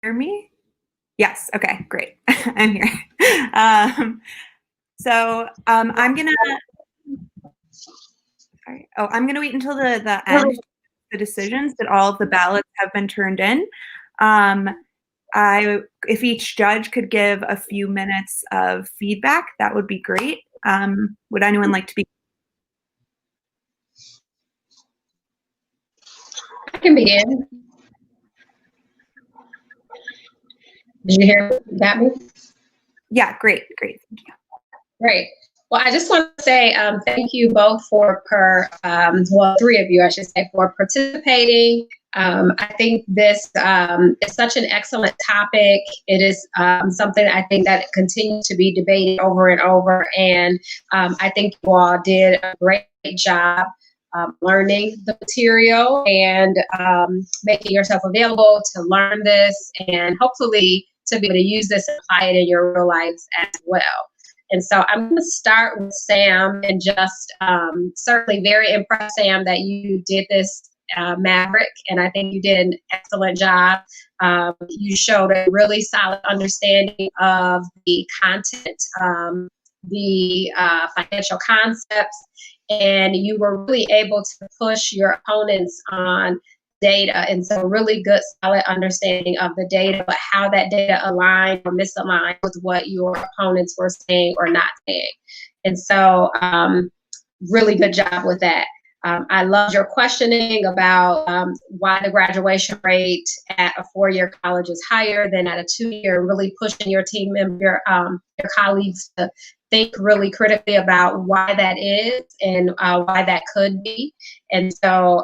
hear me? Yes. Okay, great. I'm here. I'm gonna. Sorry. Oh, I'm gonna wait until the end, the decisions, that all of the ballots have been turned in. If each judge could give a few minutes of feedback, that would be great. Would anyone like to be? I can begin. Did you hear? Got me? Yeah, great. Thank you. Great. Well, I just want to say thank you both for three of you, I should say, for participating. I think this is such an excellent topic. It is something I think that continues to be debated over and over. And I think you all did a great job learning the material and making yourself available to learn this and hopefully to be able to use this and apply it in your real lives as well. And so I'm going to start with Sam and just certainly very impressed, Sam, that you did this Maverick, and I think you did an excellent job. You showed a really solid understanding of the content, the financial concepts, and you were really able to push your opponents on data, and so really good solid understanding of the data, but how that data aligned or misaligned with what your opponents were saying or not saying. And so really good job with that. I loved your questioning about why the graduation rate at a four-year college is higher than at a two-year, really pushing your team member, your colleagues to think really critically about why that is and why that could be. And so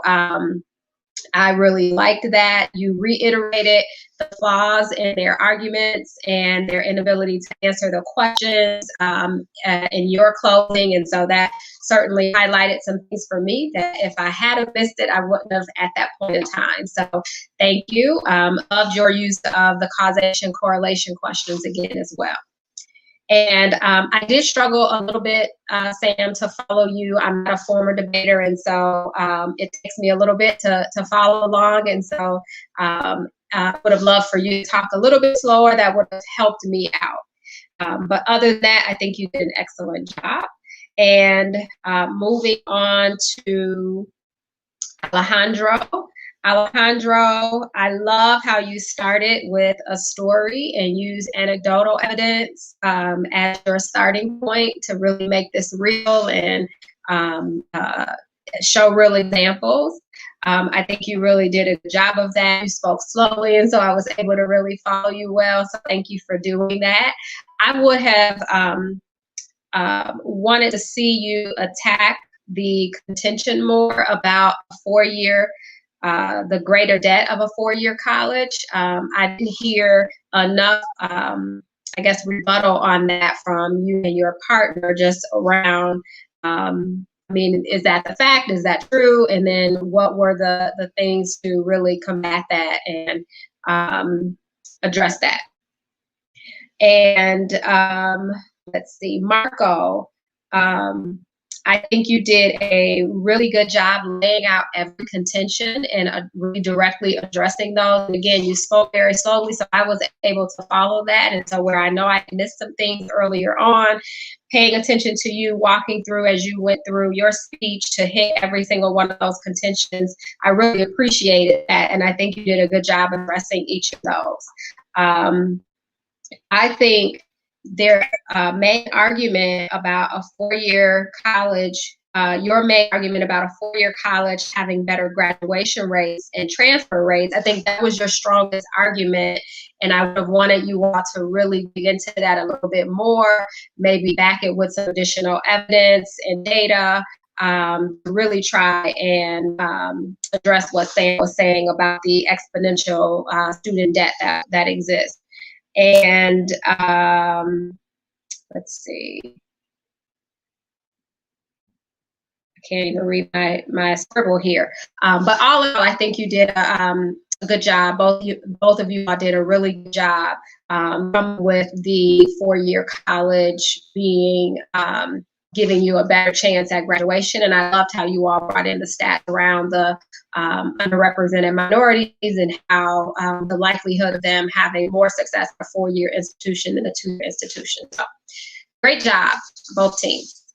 I really liked that. You reiterated the flaws in their arguments and their inability to answer the questions in your closing. And so that certainly highlighted some things for me that if I had missed it, I wouldn't have at that point in time. So thank you. Loved your use of the causation correlation questions again as well. And I did struggle a little bit, Sam, to follow you. I'm not a former debater, and so it takes me a little bit to follow along. And so I would have loved for you to talk a little bit slower. That would have helped me out. But other than that, I think you did an excellent job. And moving on to Alejandro. Alejandro, I love how you started with a story and used anecdotal evidence as your starting point to really make this real and show real examples. I think you really did a good job of that. You spoke slowly, and so I was able to really follow you well. So thank you for doing that. I would have wanted to see you attack the contention more about a four-year the greater debt of a four-year college. I didn't hear enough, I guess, rebuttal on that from you and your partner just around, I mean, is that the fact? Is that true? And then what were the things to really combat that and address that? And let's see, Marco. I think you did a really good job laying out every contention and really directly addressing those. And again, you spoke very slowly, so I was able to follow that. And so where I know I missed some things earlier on, paying attention to you walking through as you went through your speech to hit every single one of those contentions, I really appreciated that. And I think you did a good job addressing each of those. I think their main argument about a four-year college, your main argument about a four-year college having better graduation rates and transfer rates, I think that was your strongest argument. And I would have wanted you all to really dig into that a little bit more, maybe back it with some additional evidence and data, really try and address what Sam was saying about the exponential student debt that exists. And let's see, I can't even read my scribble here. But all in all, I think you did a good job. Both of you all did a really good job with the four-year college being giving you a better chance at graduation. And I loved how you all brought in the stats around the underrepresented minorities and how the likelihood of them having more success at a four-year institution than a two-year institution. So great job, both teams.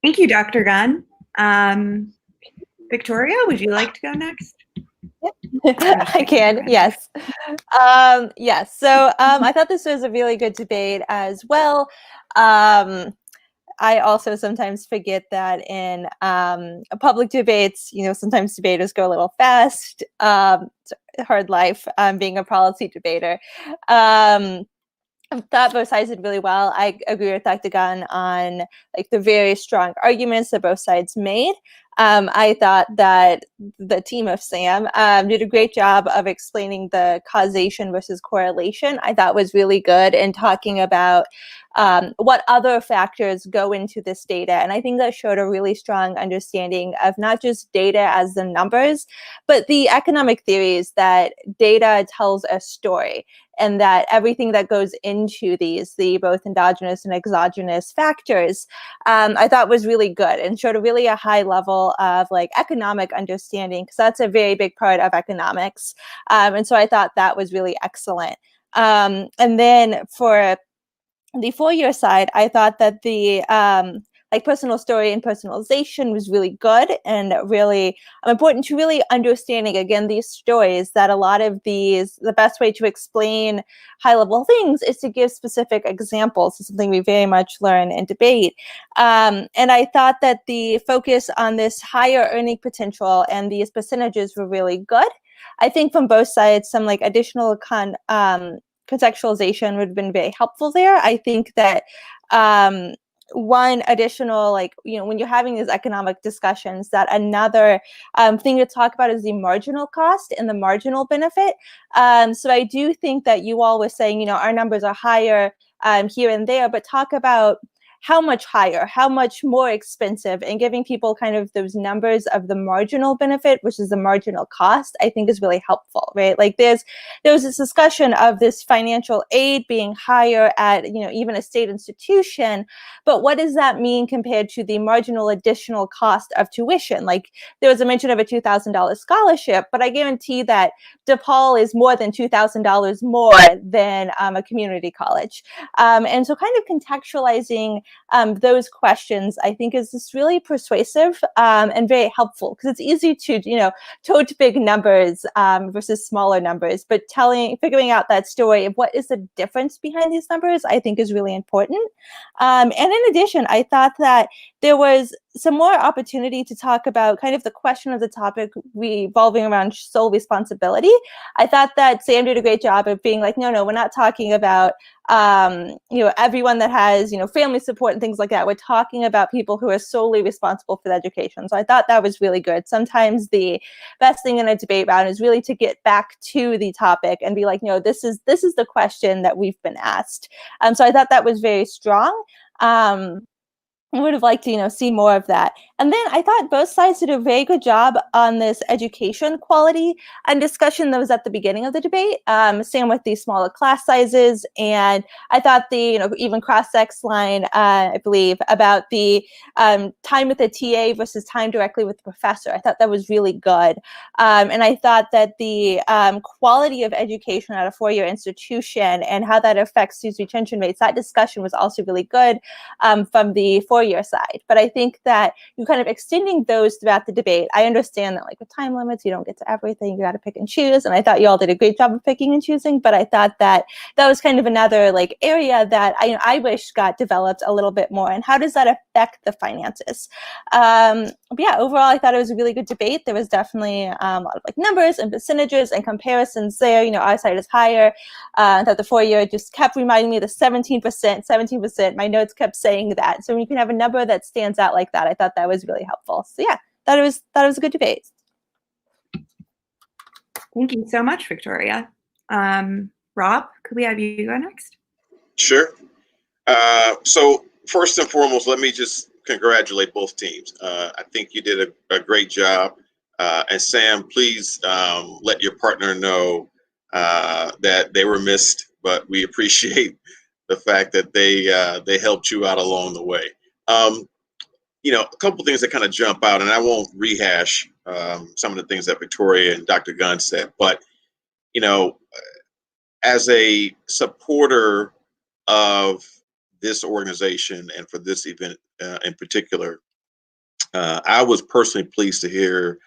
Thank you, Dr. Gunn. Victoria, would you like to go next? I can, yes. Yes, so I thought this was a really good debate as well. I also sometimes forget that in public debates, sometimes debaters go a little fast. It's a hard life being a policy debater. I thought both sides did really well. I agree with Dr. Gunn on the very strong arguments that both sides made. I thought that the team of Sam did a great job of explaining the causation versus correlation. I thought was really good in talking about what other factors go into this data. And I think that showed a really strong understanding of not just data as the numbers, but the economic theories that data tells a story, and that everything that goes into these, the both endogenous and exogenous factors, I thought was really good and showed a high level of economic understanding, because that's a very big part of economics. And so I thought that was really excellent. And then for the four-year side, I thought that the personal story and personalization was really good and really important to really understanding, again, these stories, that a lot of these, the best way to explain high-level things is to give specific examples. It's something we very much learn in debate. And I thought that the focus on this higher earning potential and these percentages were really good. I think from both sides, some additional contextualization would have been very helpful there. I think that one additional, when you're having these economic discussions, that another thing to talk about is the marginal cost and the marginal benefit. So I do think that you all were saying, our numbers are higher here and there, but talk about how much higher, how much more expensive, and giving people kind of those numbers of the marginal benefit, which is the marginal cost, I think is really helpful, right? There was this discussion of this financial aid being higher at, even a state institution, but what does that mean compared to the marginal additional cost of tuition? There was a mention of a $2,000 scholarship, but I guarantee that DePaul is more than $2,000 more than a community college. And so kind of contextualizing those questions, I think, is just really persuasive and very helpful, because it's easy to, tote big numbers versus smaller numbers, but figuring out that story of what is the difference behind these numbers, I think is really important. And in addition, I thought that there was some more opportunity to talk about kind of the question of the topic revolving around sole responsibility. I thought that Sam did a great job of being no, we're not talking about everyone that has, family support and things like that. We're talking about people who are solely responsible for the education. So I thought that was really good. Sometimes the best thing in a debate round is really to get back to the topic and be no, this is the question that we've been asked. So I thought that was very strong. I would have liked to, see more of that. And then I thought both sides did a very good job on this education quality and discussion that was at the beginning of the debate, same with the smaller class sizes. And I thought the, even cross-sex line, I believe, about the time with the TA versus time directly with the professor. I thought that was really good. And I thought that the quality of education at a four-year institution and how that affects student retention rates, that discussion was also really good from the four-year side. But I think that you kind of extending those throughout the debate. I understand that with time limits, you don't get to everything. You got to pick and choose. And I thought you all did a great job of picking and choosing. But I thought that that was kind of another area that I wish got developed a little bit more. And how does that affect the finances? But yeah, overall, I thought it was a really good debate. There was definitely a lot of numbers and percentages and comparisons there. Our side is higher. I thought the four-year just kept reminding me of the 17%. My notes kept saying that. So when you can have a number that stands out like that, I thought that was really helpful. So yeah, thought it was a good debate. Thank you so much, Victoria. Rob, could we have you go next? Sure. So first and foremost, let me just congratulate both teams. I think you did a great job. And Sam, please let your partner know that they were missed but we appreciate the fact that they helped you out along the way. A couple things that kind of jump out, and I won't rehash some of the things that Victoria and Dr. Gunn said, but as a supporter of this organization and for this event in particular, I was personally pleased to hear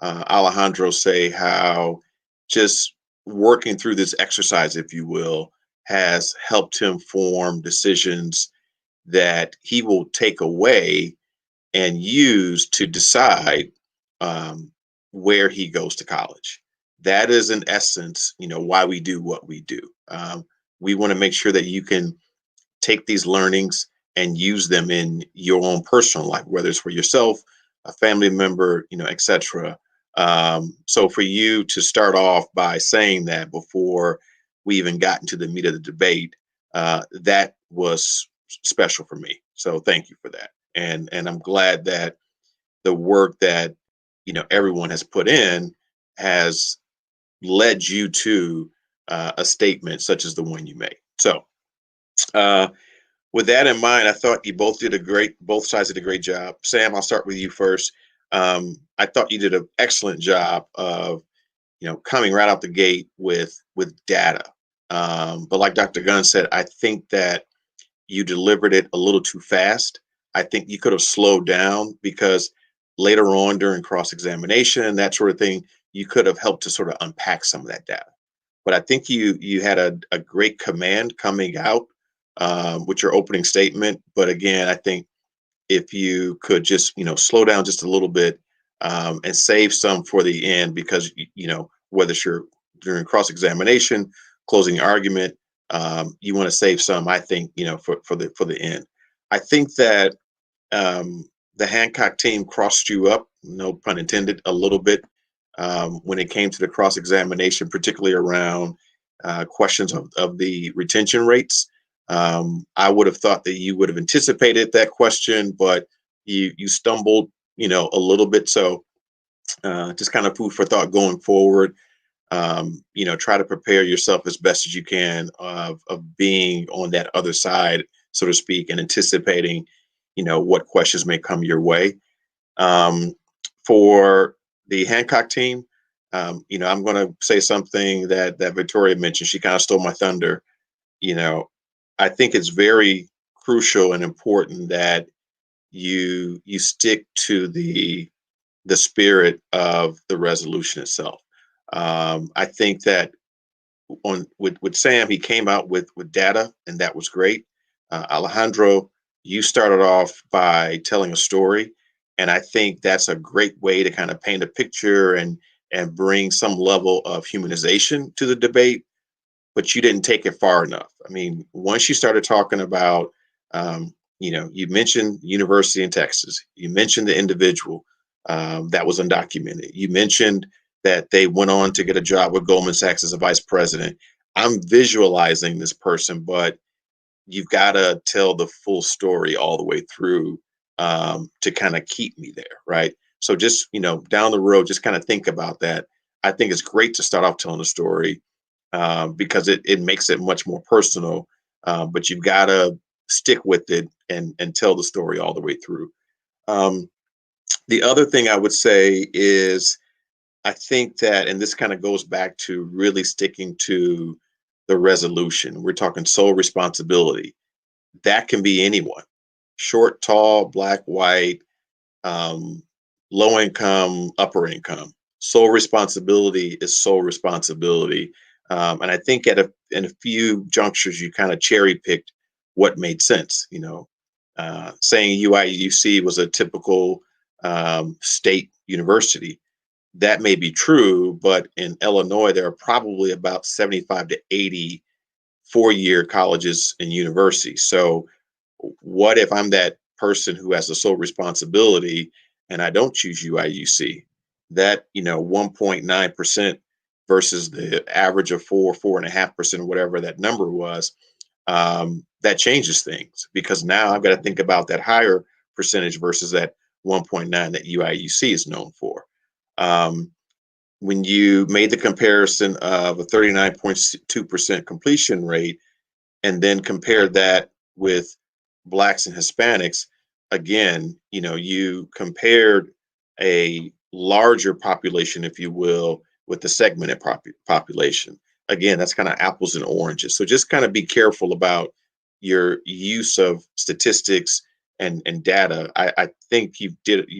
Alejandro say how just working through this exercise, if you will, has helped him form decisions that he will take away and use to decide where he goes to college. That is in essence, why we do what we do. We want to make sure that you can take these learnings and use them in your own personal life, whether it's for yourself, a family member, etc. So for you to start off by saying that before we even got into the meat of the debate, that was special for me. So thank you for that. And I'm glad that the work that everyone has put in has led you to a statement such as the one you made. So with that in mind, I thought you both sides did a great job. Sam, I'll start with you first. I thought you did an excellent job of coming right out the gate with data. But like Dr. Gunn said, I think that you delivered it a little too fast. I think you could have slowed down, because later on during cross-examination and that sort of thing, you could have helped to sort of unpack some of that data. But I think you had a great command coming out with your opening statement. But again, I think if you could just slow down just a little bit and save some for the end, because whether it's during cross-examination, closing argument, you want to save some, I think, for the end. I think that the Hancock team crossed you up, no pun intended, a little bit when it came to the cross-examination, particularly around questions of the retention rates. I would have thought that you would have anticipated that question, but you stumbled, a little bit. So just kind of food for thought going forward. Try to prepare yourself as best as you can of being on that other side, so to speak, and anticipating, what questions may come your way. For the Hancock team, I'm going to say something that Victoria mentioned. She kind of stole my thunder. I think it's very crucial and important that you stick to the spirit of the resolution itself. I think that with Sam, he came out with data, and that was great. Alejandro, you started off by telling a story, and I think that's a great way to kind of paint a picture and bring some level of humanization to the debate. But you didn't take it far enough. I mean, once you started talking about, you mentioned university in Texas, you mentioned the individual that was undocumented, you mentioned that they went on to get a job with Goldman Sachs as a vice president. I'm visualizing this person, but you've got to tell the full story all the way through to kind of keep me there, right? So just, down the road, just kind of think about that. I think it's great to start off telling a story because it makes it much more personal, but you've got to stick with it and tell the story all the way through. The other thing I would say is, I think that, and this kind of goes back to really sticking to the resolution. We're talking sole responsibility. That can be anyone, short, tall, black, white, low income, upper income. Sole responsibility is sole responsibility. And I think in a few junctures, you kind of cherry picked what made sense. Saying UIUC was a typical state university. That may be true, but in Illinois, there are probably about 75 to 80 four-year colleges and universities. So what if I'm that person who has the sole responsibility and I don't choose UIUC? That, 1.9% versus the average of 4.5%, whatever that number was, that changes things, because now I've got to think about that higher percentage versus that 1.9 that UIUC is known for. when you made the comparison of a 39.2% completion rate and then compared that with Blacks and Hispanics, again, you compared a larger population, if you will, with the segmented population. Again, that's kind of apples and oranges. So just kind of be careful about your use of statistics and data. I think you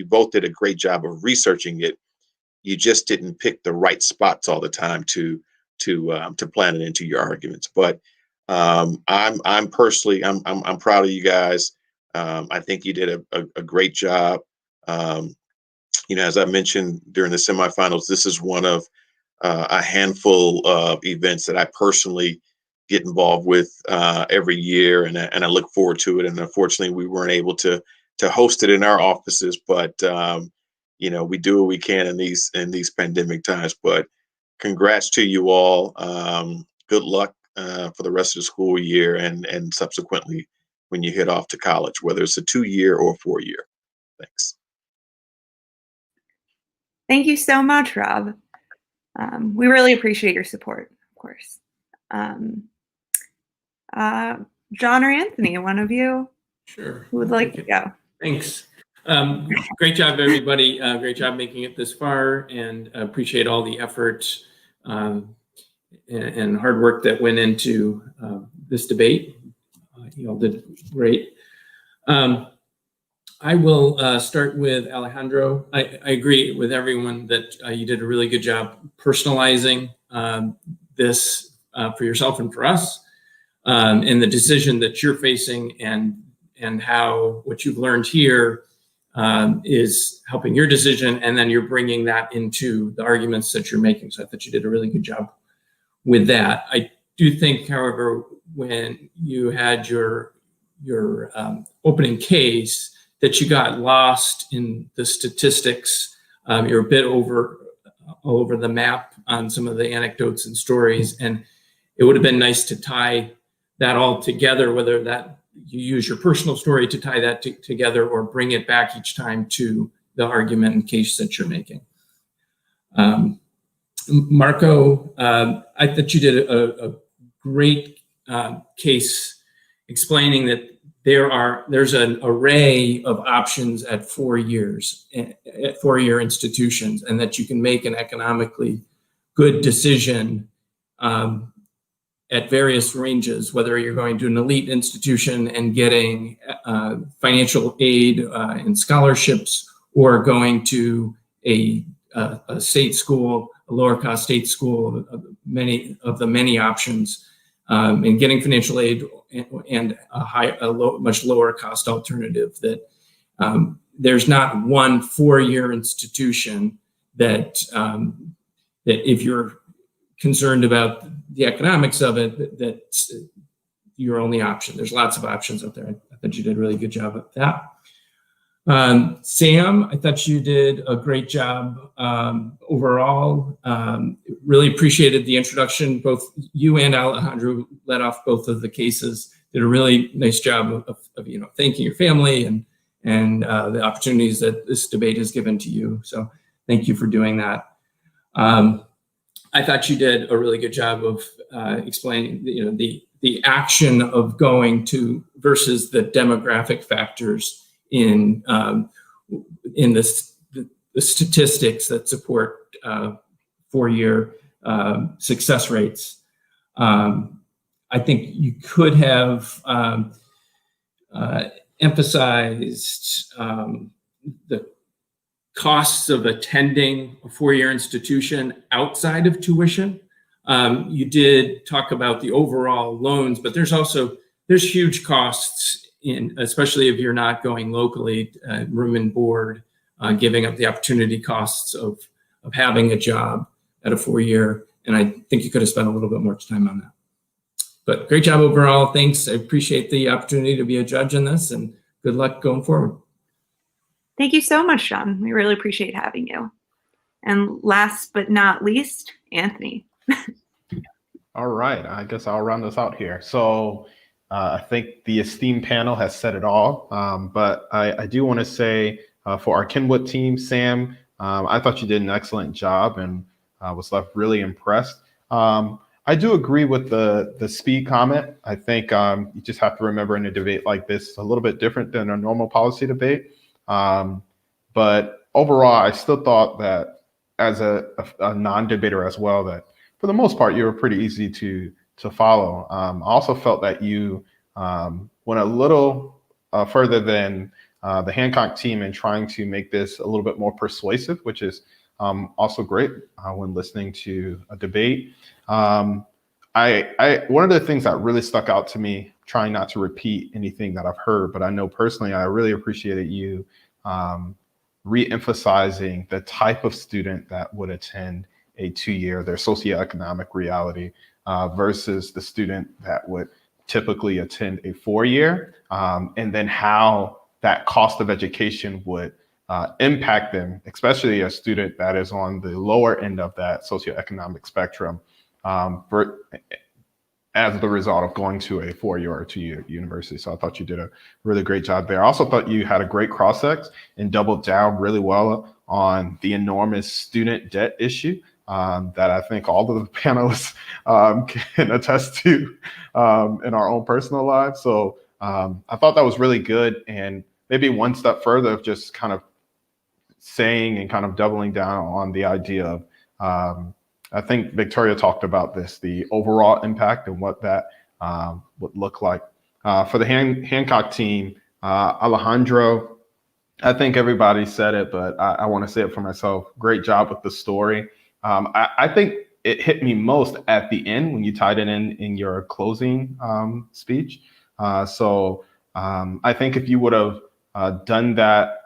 both did a great job of researching it. You just didn't pick the right spots all the time to plan it into your arguments. But I'm personally proud of you guys. I think you did a great job. As I mentioned during the semifinals, this is one of a handful of events that I personally get involved with every year, and I look forward to it. And unfortunately, we weren't able to host it in our offices, but we do what we can in these pandemic times. But congrats to you all. Good luck for the rest of the school year and subsequently when you head off to college, whether it's a 2-year or a 4-year. Thanks. Thank you so much, Rob. We really appreciate your support, of course. John or Anthony, one of you Sure. who would like to go? Thanks. Great job, everybody. Great job making it this far, and appreciate all the effort and hard work that went into this debate. You all did great. I will start with Alejandro. I agree with everyone that you did a really good job personalizing this for yourself and for us, and the decision that you're facing and how what you've learned here is helping your decision, and then you're bringing that into the arguments that you're making. So I thought you did a really good job with that. I do think, however, when you had your opening case, that you got lost in the statistics. You're a bit all over the map on some of the anecdotes and stories, and it would have been nice to tie that all together, whether that you use your personal story to tie that together or bring it back each time to the argument and case that you're making. Marco, I thought you did a great case explaining that there's an array of options at 4 years, at 4-year institutions, and that you can make an economically good decision at various ranges, whether you're going to an elite institution and getting financial aid and scholarships, or going to a state school, a lower cost state school, many of the many options, and getting financial aid and much lower cost alternative. That there's not one 4-year institution that if you're concerned about the economics of it, that's your only option. There's lots of options out there. I thought you did a really good job at that. Sam, I thought you did a great job overall. Really appreciated the introduction. Both you and Alejandro led off both of the cases. Did a really nice job of thanking your family and the opportunities that this debate has given to you. So thank you for doing that. I thought you did a really good job of explaining the action of going to versus the demographic factors in the statistics that support 4-year success rates. I think you could have emphasized the costs of attending a 4-year institution outside of tuition. You did talk about the overall loans, but there's huge costs especially if you're not going locally, room and board, giving up the opportunity costs of having a job at a 4-year. And I think you could have spent a little bit more time on that. But great job overall. Thanks. I appreciate the opportunity to be a judge in this, and good luck going forward. Thank you so much, John. We really appreciate having you. And last but not least, Anthony. All right, I guess I'll round this out here. So I think the esteemed panel has said it all, but I do want to say for our Kenwood team, Sam, I thought you did an excellent job, and was left really impressed. I do agree with the speed comment. I think you just have to remember in a debate like this, it's a little bit different than a normal policy debate. But overall, I still thought that as a non-debater as well, that for the most part, you were pretty easy to follow. I also felt that you went a little further than the Hancock team in trying to make this a little bit more persuasive, which is also great when listening to a debate. One of the things that really stuck out to me, trying not to repeat anything that I've heard, but I know personally, I really appreciated you re-emphasizing the type of student that would attend a 2-year, their socioeconomic reality, versus the student that would typically attend a 4-year, and then how that cost of education would impact them, especially a student that is on the lower end of that socioeconomic spectrum, as the result of going to a 4-year or 2-year university. So I thought you did a really great job there. I also thought you had a great cross-sex and doubled down really well on the enormous student debt issue that I think all of the panelists can attest to in our own personal lives. So I thought that was really good. And maybe one step further of just kind of saying and kind of doubling down on the idea of, I think Victoria talked about this, the overall impact and what that would look like. For the Hancock team, Alejandro, I think everybody said it, but I want to say it for myself. Great job with the story. I think it hit me most at the end when you tied it in your closing speech. So I think if you would have done that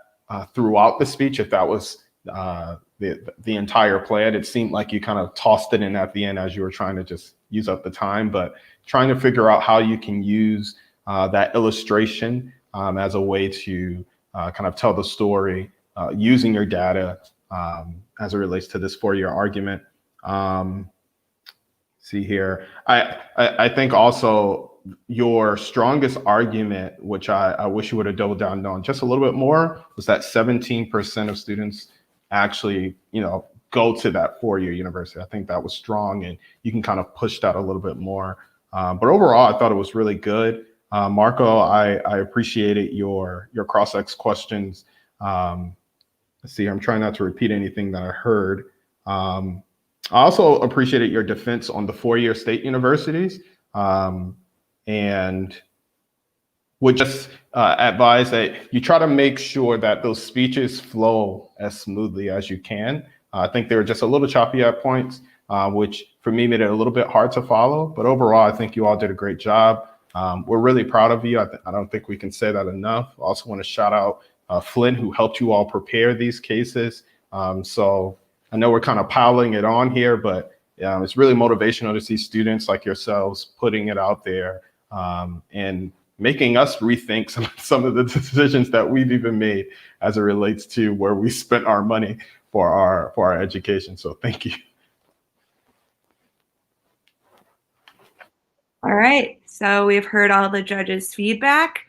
throughout the speech, if that was the entire plan, it seemed like you kind of tossed it in at the end as you were trying to just use up the time, but trying to figure out how you can use that illustration as a way to kind of tell the story using your data as it relates to this 4-year argument. See here, I think also your strongest argument, which I wish you would have doubled down on just a little bit more, was that 17% of students actually, go to that 4-year university. I think that was strong, and you can kind of push that a little bit more. But overall, I thought it was really good. Marco, I appreciated your cross-ex questions. Let's see, I'm trying not to repeat anything that I heard. I also appreciated your defense on the 4-year state universities, and would just advise that you try to make sure that those speeches flow as smoothly as you can. I think they were just a little choppy at points, which for me made it a little bit hard to follow. But overall, I think you all did a great job. We're really proud of you. I don't think we can say that enough. I also want to shout out Flynn, who helped you all prepare these cases. So I know we're kind of piling it on here, but it's really motivational to see students like yourselves putting it out there and making us rethink some of the decisions that we've even made as it relates to where we spent our money for our education. So thank you. All right, so we've heard all the judges' feedback.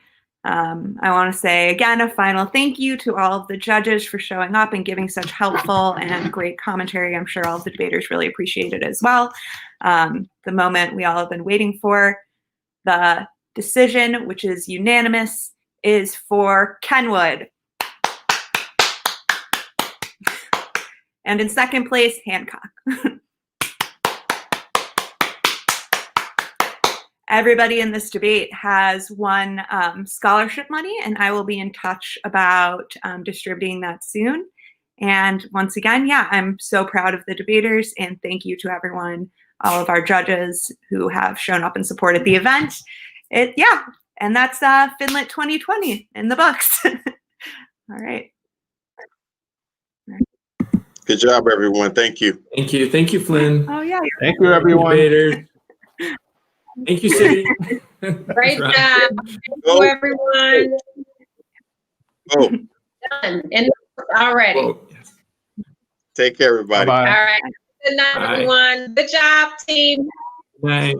I want to say again a final thank you to all of the judges for showing up and giving such helpful and great commentary. I'm sure all of the debaters really appreciate it as well. The moment we all have been waiting for. The decision, which is unanimous, is for Kenwood. And in second place, Hancock. Everybody in this debate has won scholarship money, and I will be in touch about distributing that soon. And once again, I'm so proud of the debaters, and thank you to everyone, all of our judges who have shown up and supported the event. And that's Finlit 2020 in the books. All right. Good job, everyone. Thank you. Thank you. Thank you, Flynn. Oh, yeah. Thank you, everyone. Thank you, Citi. Great job. Thank you, everyone. Oh, Done. And already. Whoa. take care, everybody. Bye-bye. All right. Good night, Bye. everyone. Good job, team. Good night.